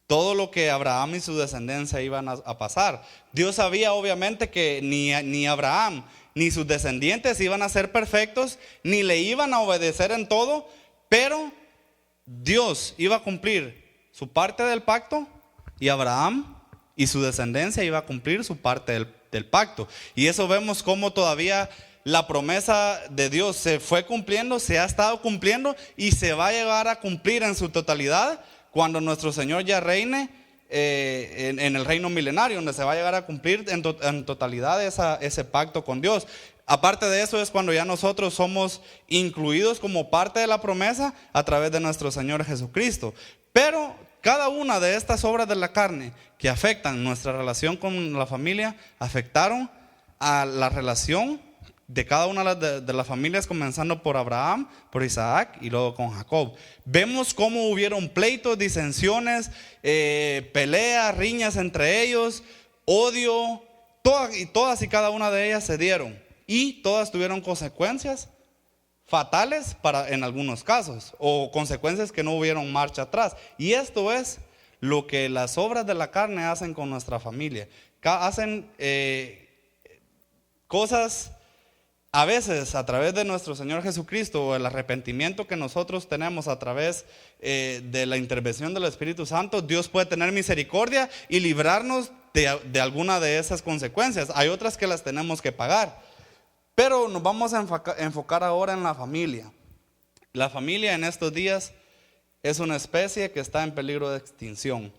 todo lo que Abraham y su descendencia iban a pasar. Dios sabía obviamente que ni Abraham ni sus descendientes iban a ser perfectos, ni le iban a obedecer en todo, pero Dios iba a cumplir su parte del pacto, y Abraham y su descendencia iba a cumplir su parte del pacto. Y eso vemos como todavía la promesa de Dios se fue cumpliendo, se ha estado cumpliendo y se va a llegar a cumplir en su totalidad cuando nuestro Señor ya reine en el reino milenario, donde se va a llegar a cumplir en totalidad ese pacto con Dios. Aparte de eso es cuando ya nosotros somos incluidos como parte de la promesa a través de nuestro Señor Jesucristo. Pero cada una de estas obras de la carne que afectan nuestra relación con la familia, afectaron a la relación de cada una de las familias, comenzando por Abraham, por Isaac y luego con Jacob. Vemos cómo hubieron pleitos, disensiones, peleas, riñas entre ellos, odio, todas y cada una de ellas se dieron, y todas tuvieron consecuencias fatales en algunos casos, o consecuencias que no hubieron marcha atrás. Y esto es lo que las obras de la carne hacen con nuestra familia. Hacen cosas a veces a través de nuestro Señor Jesucristo, o el arrepentimiento que nosotros tenemos a través de la intervención del Espíritu Santo. Dios puede tener misericordia y librarnos de alguna de esas consecuencias. Hay otras que las tenemos que pagar. Pero nos vamos a enfocar ahora en la familia. La familia en estos días es una especie que está en peligro de extinción.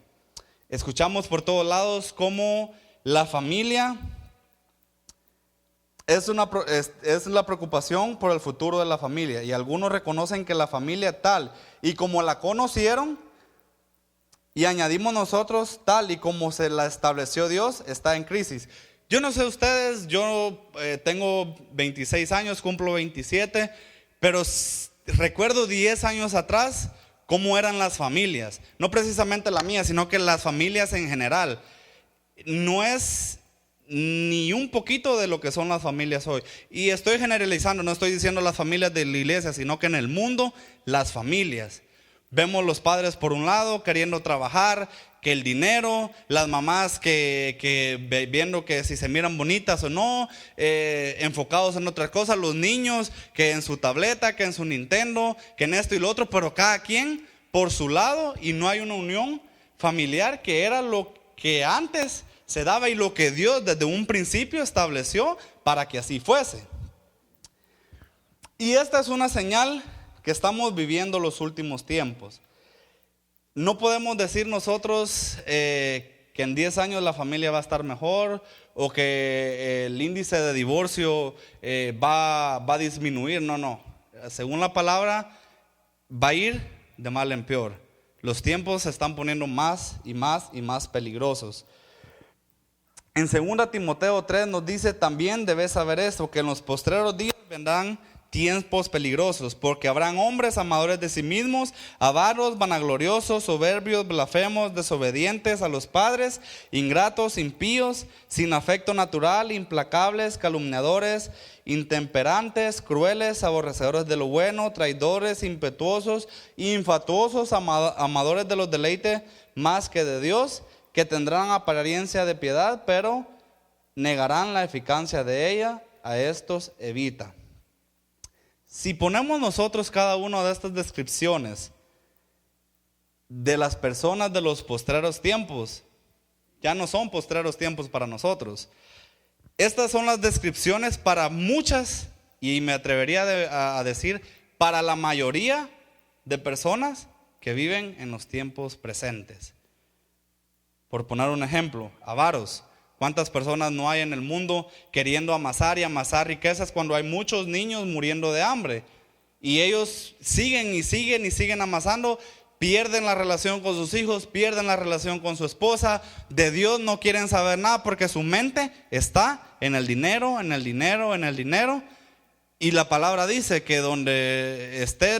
Escuchamos por todos lados cómo la familia es la preocupación por el futuro de la familia. Y algunos reconocen que la familia tal y como la conocieron, y añadimos nosotros tal y como se la estableció Dios, está en crisis. Yo no sé ustedes, yo tengo 26 años, cumplo 27, pero recuerdo 10 años atrás cómo eran las familias. No precisamente la mía, sino que las familias en general. No es ni un poquito de lo que son las familias hoy. Y estoy generalizando, no estoy diciendo las familias de la iglesia, sino que en el mundo, las familias. Vemos los padres por un lado queriendo trabajar, que el dinero, las mamás que viendo que si se miran bonitas o no, enfocados en otras cosas, los niños que en su tableta, que en su Nintendo, que en esto y lo otro, pero cada quien por su lado, y no hay una unión familiar, que era lo que antes se daba y lo que Dios desde un principio estableció para que así fuese. Y esta es una señal que estamos viviendo los últimos tiempos. No podemos decir nosotros que en 10 años la familia va a estar mejor o que el índice de divorcio va a disminuir. No. Según la palabra, va a ir de mal en peor. Los tiempos se están poniendo más y más y más peligrosos. En 2 Timoteo 3 nos dice: también debes saber esto, que en los postreros días vendrán tiempos peligrosos, porque habrán hombres amadores de sí mismos, avaros, vanagloriosos, soberbios, blasfemos, desobedientes a los padres, ingratos, impíos, sin afecto natural, implacables, calumniadores, intemperantes, crueles, aborrecedores de lo bueno, traidores, impetuosos, infatuosos, amadores de los deleites más que de Dios, que tendrán apariencia de piedad, pero negarán la eficacia de ella. A estos evita. Si ponemos nosotros cada una de estas descripciones de las personas de los postreros tiempos, ya no son postreros tiempos para nosotros. Estas son las descripciones para muchas, y me atrevería a decir, para la mayoría de personas que viven en los tiempos presentes. Por poner un ejemplo, avaros. ¿Cuántas personas no hay en el mundo queriendo amasar y amasar riquezas cuando hay muchos niños muriendo de hambre? Y ellos siguen y siguen y siguen amasando, pierden la relación con sus hijos, pierden la relación con su esposa, de Dios no quieren saber nada porque su mente está en el dinero, en el dinero, en el dinero. Y la palabra dice que donde esté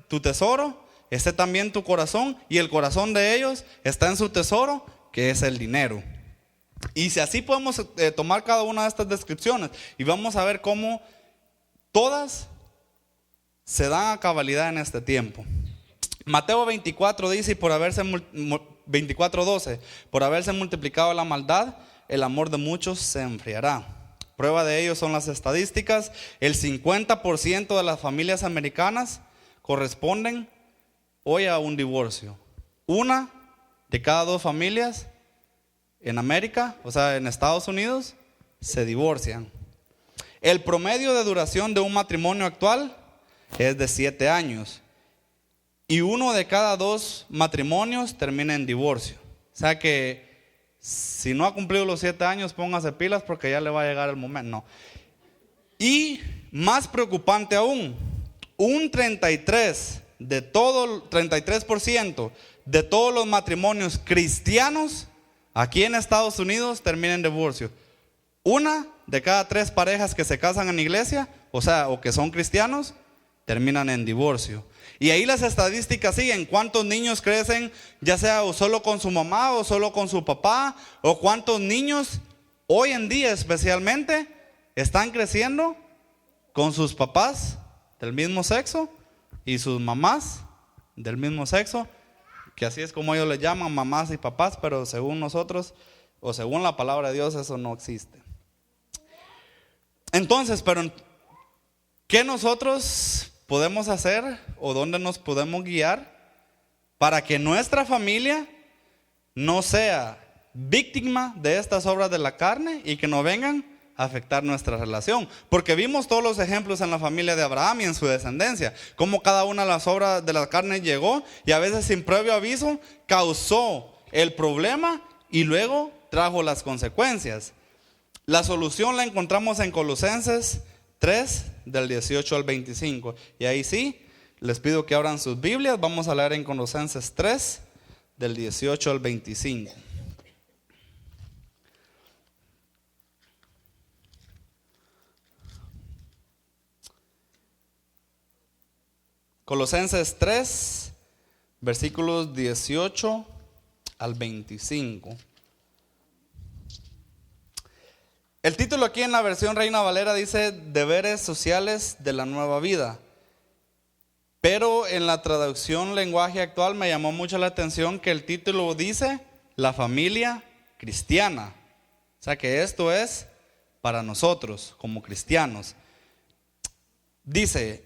tu tesoro, esté también tu corazón, y el corazón de ellos está en su tesoro, que es el dinero. Y si así podemos tomar cada una de estas descripciones y vamos a ver cómo todas se dan a cabalidad en este tiempo. Mateo 24 dice: 24:12, por haberse multiplicado la maldad, el amor de muchos se enfriará. Prueba de ello son las estadísticas. El 50% de las familias americanas corresponden hoy a un divorcio. 1 de cada 2 familias en América, o sea, en Estados Unidos, se divorcian. El promedio de duración de un matrimonio actual es de 7 años. Y 1 de cada 2 matrimonios termina en divorcio. O sea que si no ha cumplido los 7 años, póngase pilas porque ya le va a llegar el momento. No. Y más preocupante aún, un 33% de todos los matrimonios cristianos aquí en Estados Unidos termina en divorcio. 1 de cada 3 parejas que se casan en iglesia, o que son cristianos, terminan en divorcio. Y ahí las estadísticas siguen. ¿Cuántos niños crecen, ya sea o solo con su mamá o solo con su papá? ¿O cuántos niños hoy en día especialmente están creciendo con sus papás del mismo sexo y sus mamás del mismo sexo? Que así es como ellos le llaman, mamás y papás, pero según nosotros o según la palabra de Dios eso no existe. Entonces, pero ¿qué nosotros podemos hacer o dónde nos podemos guiar para que nuestra familia no sea víctima de estas obras de la carne y que no vengan a afectar nuestra relación? Porque vimos todos los ejemplos en la familia de Abraham y en su descendencia, cómo cada una de las obras de la carne llegó y a veces sin previo aviso causó el problema y luego trajo las consecuencias. La solución la encontramos en Colosenses 3, del 18 al 25. Y ahí sí, les pido que abran sus Biblias. Vamos a leer en Colosenses 3, del 18 al 25. Colosenses 3, versículos 18 al 25. El título aquí en la versión Reina Valera dice deberes sociales de la nueva vida. Pero en la traducción lenguaje actual me llamó mucho la atención que el título dice la familia cristiana. O sea que esto es para nosotros como cristianos. Dice: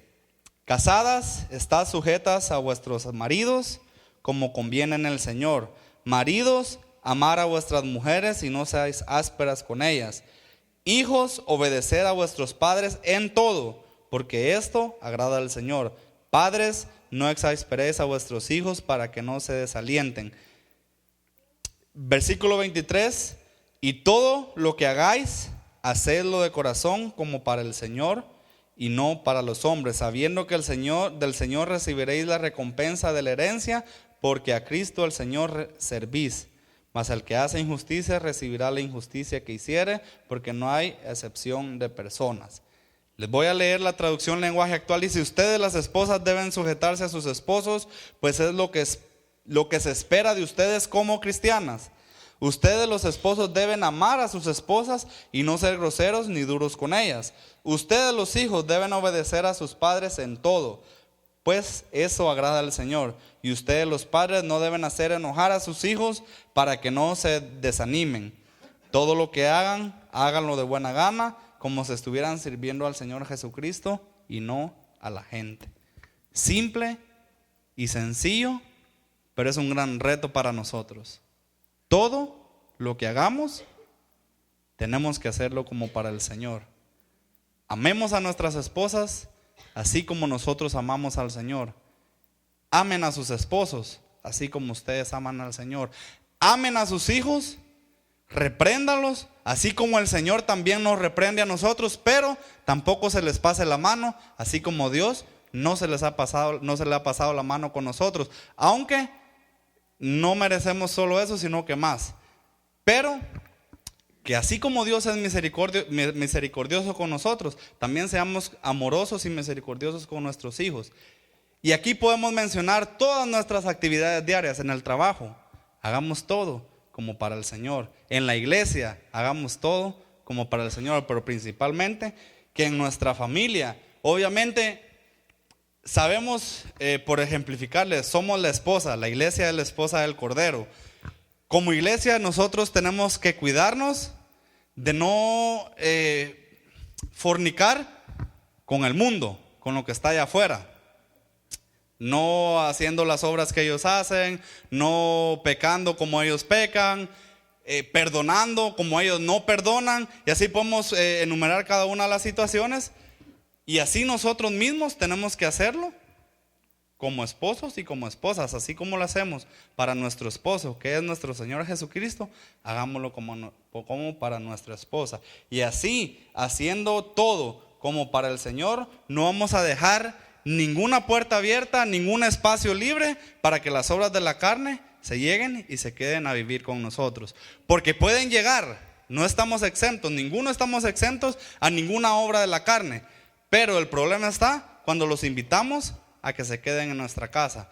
casadas, estad sujetas a vuestros maridos como conviene en el Señor. Maridos, amar a vuestras mujeres y no seáis ásperas con ellas. Hijos, obedeced a vuestros padres en todo, porque esto agrada al Señor. Padres, no exasperéis a vuestros hijos para que no se desalienten. Versículo 23, y todo lo que hagáis, hacedlo de corazón como para el Señor y no para los hombres, sabiendo que del Señor recibiréis la recompensa de la herencia, porque a Cristo el Señor servís. Mas el que hace injusticia recibirá la injusticia que hiciere, porque no hay excepción de personas. Les voy a leer la traducción lenguaje actual. Dice: ustedes, las esposas, deben sujetarse a sus esposos, pues es lo que se espera de ustedes como cristianas. Ustedes, los esposos, deben amar a sus esposas y no ser groseros ni duros con ellas. Ustedes, los hijos, deben obedecer a sus padres en todo, pues eso agrada al Señor. Y ustedes, los padres, no deben hacer enojar a sus hijos para que no se desanimen. Todo lo que hagan, háganlo de buena gana, como si estuvieran sirviendo al Señor Jesucristo y no a la gente. Simple y sencillo, pero es un gran reto para nosotros. Todo lo que hagamos, tenemos que hacerlo como para el Señor. Amemos a nuestras esposas, así como nosotros amamos al Señor. Amen a sus esposos, así como ustedes aman al Señor. Amen a sus hijos, repréndalos, así como el Señor también nos reprende a nosotros, pero tampoco se les pase la mano, así como Dios no se le ha pasado la mano con nosotros, aunque no merecemos solo eso, sino que más. Pero que así como Dios es misericordioso con nosotros, también seamos amorosos y misericordiosos con nuestros hijos. Y aquí podemos mencionar todas nuestras actividades diarias en el trabajo. Hagamos todo como para el Señor. En la iglesia, hagamos todo como para el Señor, pero principalmente que en nuestra familia, obviamente, sabemos, por ejemplificarles, somos la esposa, la iglesia es la esposa del Cordero. Como iglesia nosotros tenemos que cuidarnos de no fornicar con el mundo, con lo que está allá afuera. No haciendo las obras que ellos hacen, no pecando como ellos pecan, perdonando como ellos no perdonan. Y así podemos enumerar cada una de las situaciones. Y así nosotros mismos tenemos que hacerlo como esposos y como esposas. Así como lo hacemos para nuestro esposo, que es nuestro Señor Jesucristo, hagámoslo como para nuestra esposa. Y así, haciendo todo como para el Señor, no vamos a dejar ninguna puerta abierta, ningún espacio libre para que las obras de la carne se lleguen y se queden a vivir con nosotros. Porque pueden llegar, no estamos exentos, ninguno estamos exentos a ninguna obra de la carne. Pero el problema está cuando los invitamos a que se queden en nuestra casa.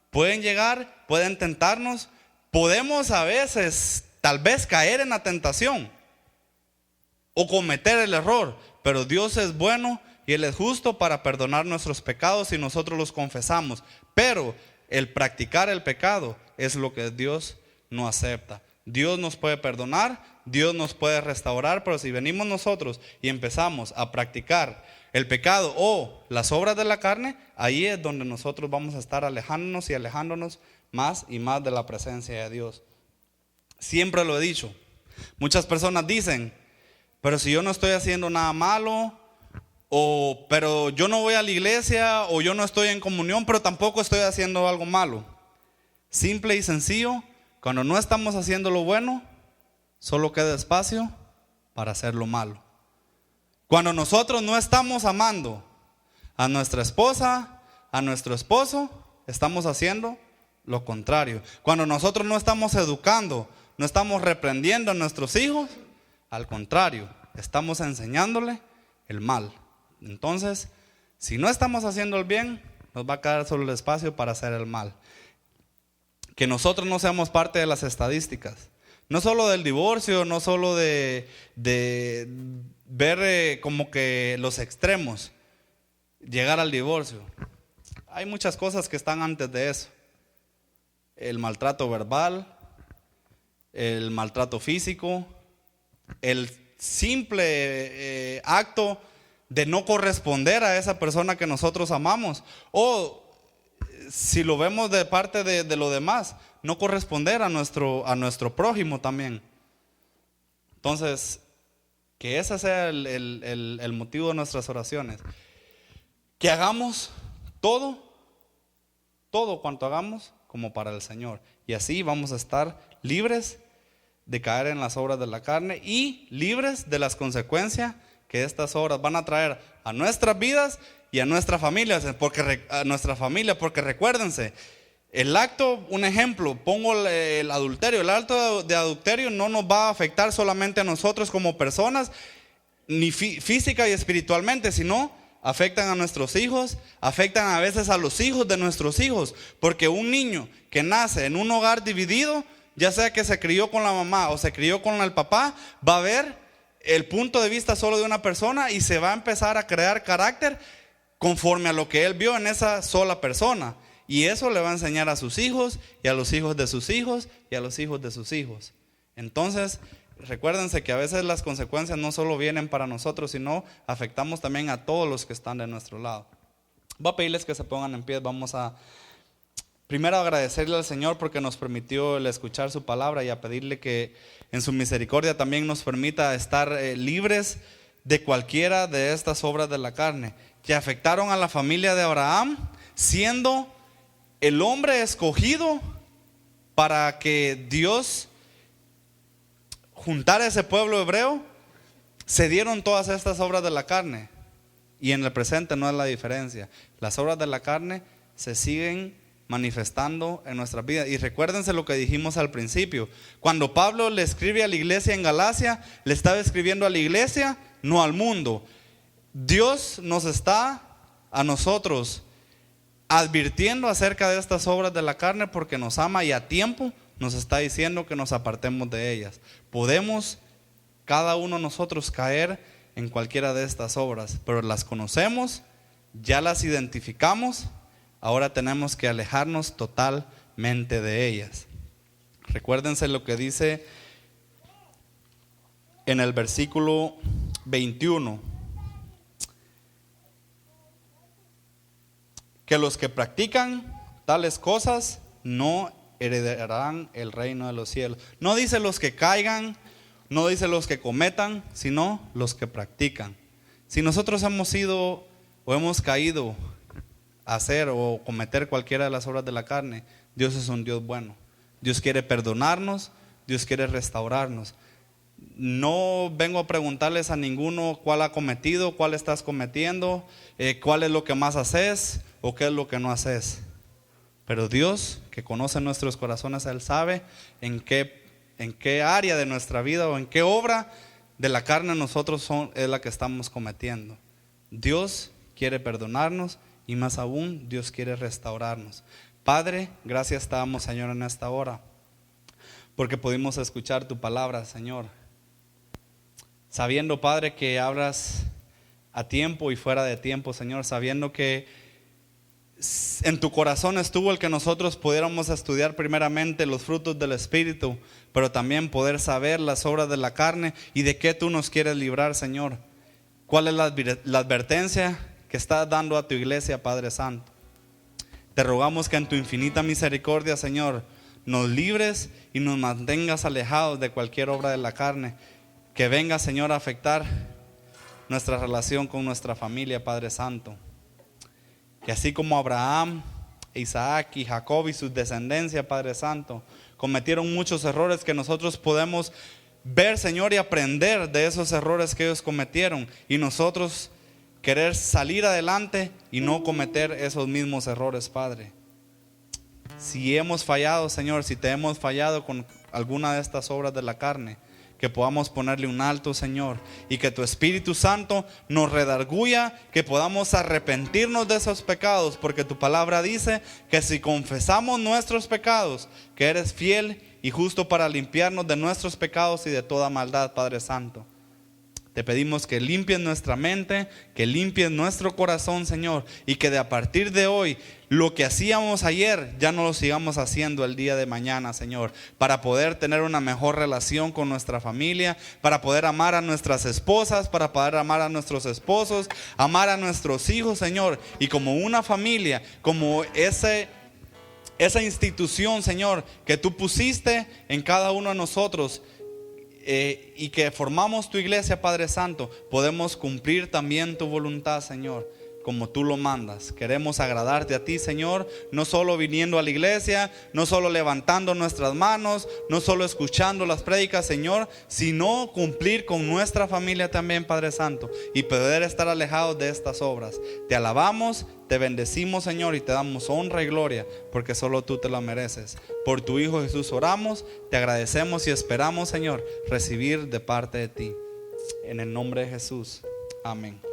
Pueden llegar, pueden tentarnos, podemos a veces tal vez caer en la tentación o cometer el error, pero Dios es bueno y Él es justo para perdonar nuestros pecados si nosotros los confesamos. Pero el practicar el pecado es lo que Dios no acepta. Dios nos puede perdonar, Dios nos puede restaurar, pero si venimos nosotros y empezamos a practicar el pecado o las obras de la carne, ahí es donde nosotros vamos a estar alejándonos y alejándonos más y más de la presencia de Dios. Siempre lo he dicho. Muchas personas dicen: pero si yo no estoy haciendo nada malo, pero yo no voy a la iglesia, o yo no estoy en comunión, pero tampoco estoy haciendo algo malo. Simple y sencillo, cuando no estamos haciendo lo bueno, solo queda espacio para hacer lo malo. Cuando nosotros no estamos amando a nuestra esposa, a nuestro esposo, estamos haciendo lo contrario. Cuando nosotros no estamos educando, no estamos reprendiendo a nuestros hijos, al contrario, estamos enseñándole el mal. Entonces, si no estamos haciendo el bien, nos va a quedar solo el espacio para hacer el mal. Que nosotros no seamos parte de las estadísticas. No solo del divorcio, no solo de ver como que los extremos, llegar al divorcio. Hay muchas cosas que están antes de eso. El maltrato verbal, el maltrato físico, el simple acto de no corresponder a esa persona que nosotros amamos, o si lo vemos de parte de lo demás, no corresponder a nuestro prójimo también. Entonces, que ese sea el motivo de nuestras oraciones, que hagamos todo todo cuanto hagamos como para el Señor. Y así vamos a estar libres de caer en las obras de la carne y libres de las consecuencias que estas obras van a traer a nuestras vidas y a nuestra familia, porque recuérdense, el acto, un ejemplo, pongo el adulterio. El acto de adulterio no nos va a afectar solamente a nosotros como personas, ni física y espiritualmente, sino afectan a nuestros hijos, afectan a veces a los hijos de nuestros hijos, porque un niño que nace en un hogar dividido, ya sea que se crió con la mamá o se crió con el papá, va a ver el punto de vista solo de una persona y se va a empezar a crear carácter conforme a lo que él vio en esa sola persona. Y eso le va a enseñar a sus hijos y a los hijos de sus hijos y a los hijos de sus hijos. Entonces, recuérdense que a veces las consecuencias no solo vienen para nosotros, sino afectamos también a todos los que están de nuestro lado. Voy a pedirles que se pongan en pie. Vamos a primero agradecerle al Señor porque nos permitió el escuchar su palabra, y a pedirle que en su misericordia también nos permita estar libres de cualquiera de estas obras de la carne que afectaron a la familia de Abraham, siendo el hombre escogido para que Dios juntara ese pueblo hebreo. Se dieron todas estas obras de la carne, y en el presente no es la diferencia. Las obras de la carne se siguen manifestando en nuestras vidas. Y recuérdense lo que dijimos al principio: cuando Pablo le escribe a la iglesia en Galacia, le estaba escribiendo a la iglesia, no al mundo. Dios nos está a nosotros advirtiendo acerca de estas obras de la carne porque nos ama, y a tiempo nos está diciendo que nos apartemos de ellas. Podemos cada uno de nosotros caer en cualquiera de estas obras, pero las conocemos, ya las identificamos. Ahora tenemos que alejarnos totalmente de ellas. Recuérdense lo que dice en el versículo 21: que los que practican tales cosas no heredarán el reino de los cielos. No dice los que caigan, no dice los que cometan, sino los que practican. Si nosotros hemos sido o hemos caído a hacer o cometer cualquiera de las obras de la carne, Dios es un Dios bueno. Dios quiere perdonarnos, Dios quiere restaurarnos. No vengo a preguntarles a ninguno cuál ha cometido, cuál estás cometiendo, cuál es lo que más haces o qué es lo que no haces. Pero Dios, que conoce nuestros corazones, Él sabe en qué área de nuestra vida o en qué obra de la carne nosotros es la que estamos cometiendo. Dios quiere perdonarnos, y más aún Dios quiere restaurarnos. Padre, gracias te damos, Señor, en esta hora, porque pudimos escuchar tu palabra, Señor, sabiendo, Padre, que hablas a tiempo y fuera de tiempo, Señor, sabiendo que en tu corazón estuvo el que nosotros pudiéramos estudiar primeramente los frutos del Espíritu, pero también poder saber las obras de la carne y de qué tú nos quieres librar, Señor. ¿Cuál es la advertencia que estás dando a tu iglesia, Padre Santo? Te rogamos que en tu infinita misericordia, Señor, nos libres y nos mantengas alejados de cualquier obra de la carne que venga, Señor, a afectar nuestra relación con nuestra familia, Padre Santo. Que así como Abraham, Isaac y Jacob y sus descendencias, Padre Santo, cometieron muchos errores, que nosotros podemos ver, Señor, y aprender de esos errores que ellos cometieron, y nosotros querer salir adelante y no cometer esos mismos errores, Padre. Si hemos fallado, Señor, si te hemos fallado con alguna de estas obras de la carne, que podamos ponerle un alto, Señor, y que tu Espíritu Santo nos redarguya, que podamos arrepentirnos de esos pecados, porque tu palabra dice que si confesamos nuestros pecados, que eres fiel y justo para limpiarnos de nuestros pecados y de toda maldad, Padre Santo. Te pedimos que limpies nuestra mente, que limpies nuestro corazón, Señor, y que de a partir de hoy, lo que hacíamos ayer, ya no lo sigamos haciendo el día de mañana, Señor, para poder tener una mejor relación con nuestra familia, para poder amar a nuestras esposas, para poder amar a nuestros esposos, amar a nuestros hijos, Señor, y como una familia, como esa institución, Señor, que tú pusiste en cada uno de nosotros, y que formamos tu iglesia, Padre Santo, podemos cumplir también tu voluntad, Señor. como tú lo mandas. Queremos agradarte a ti, Señor, no solo viniendo a la iglesia, no solo levantando nuestras manos, no solo escuchando las prédicas, Señor, sino cumplir con nuestra familia también, Padre Santo, y poder estar alejados de estas obras. Te alabamos, te bendecimos, Señor, y te damos honra y gloria, porque solo tú te la mereces. Por tu Hijo Jesús oramos, te agradecemos y esperamos, Señor, recibir de parte de ti. En el nombre de Jesús, amén.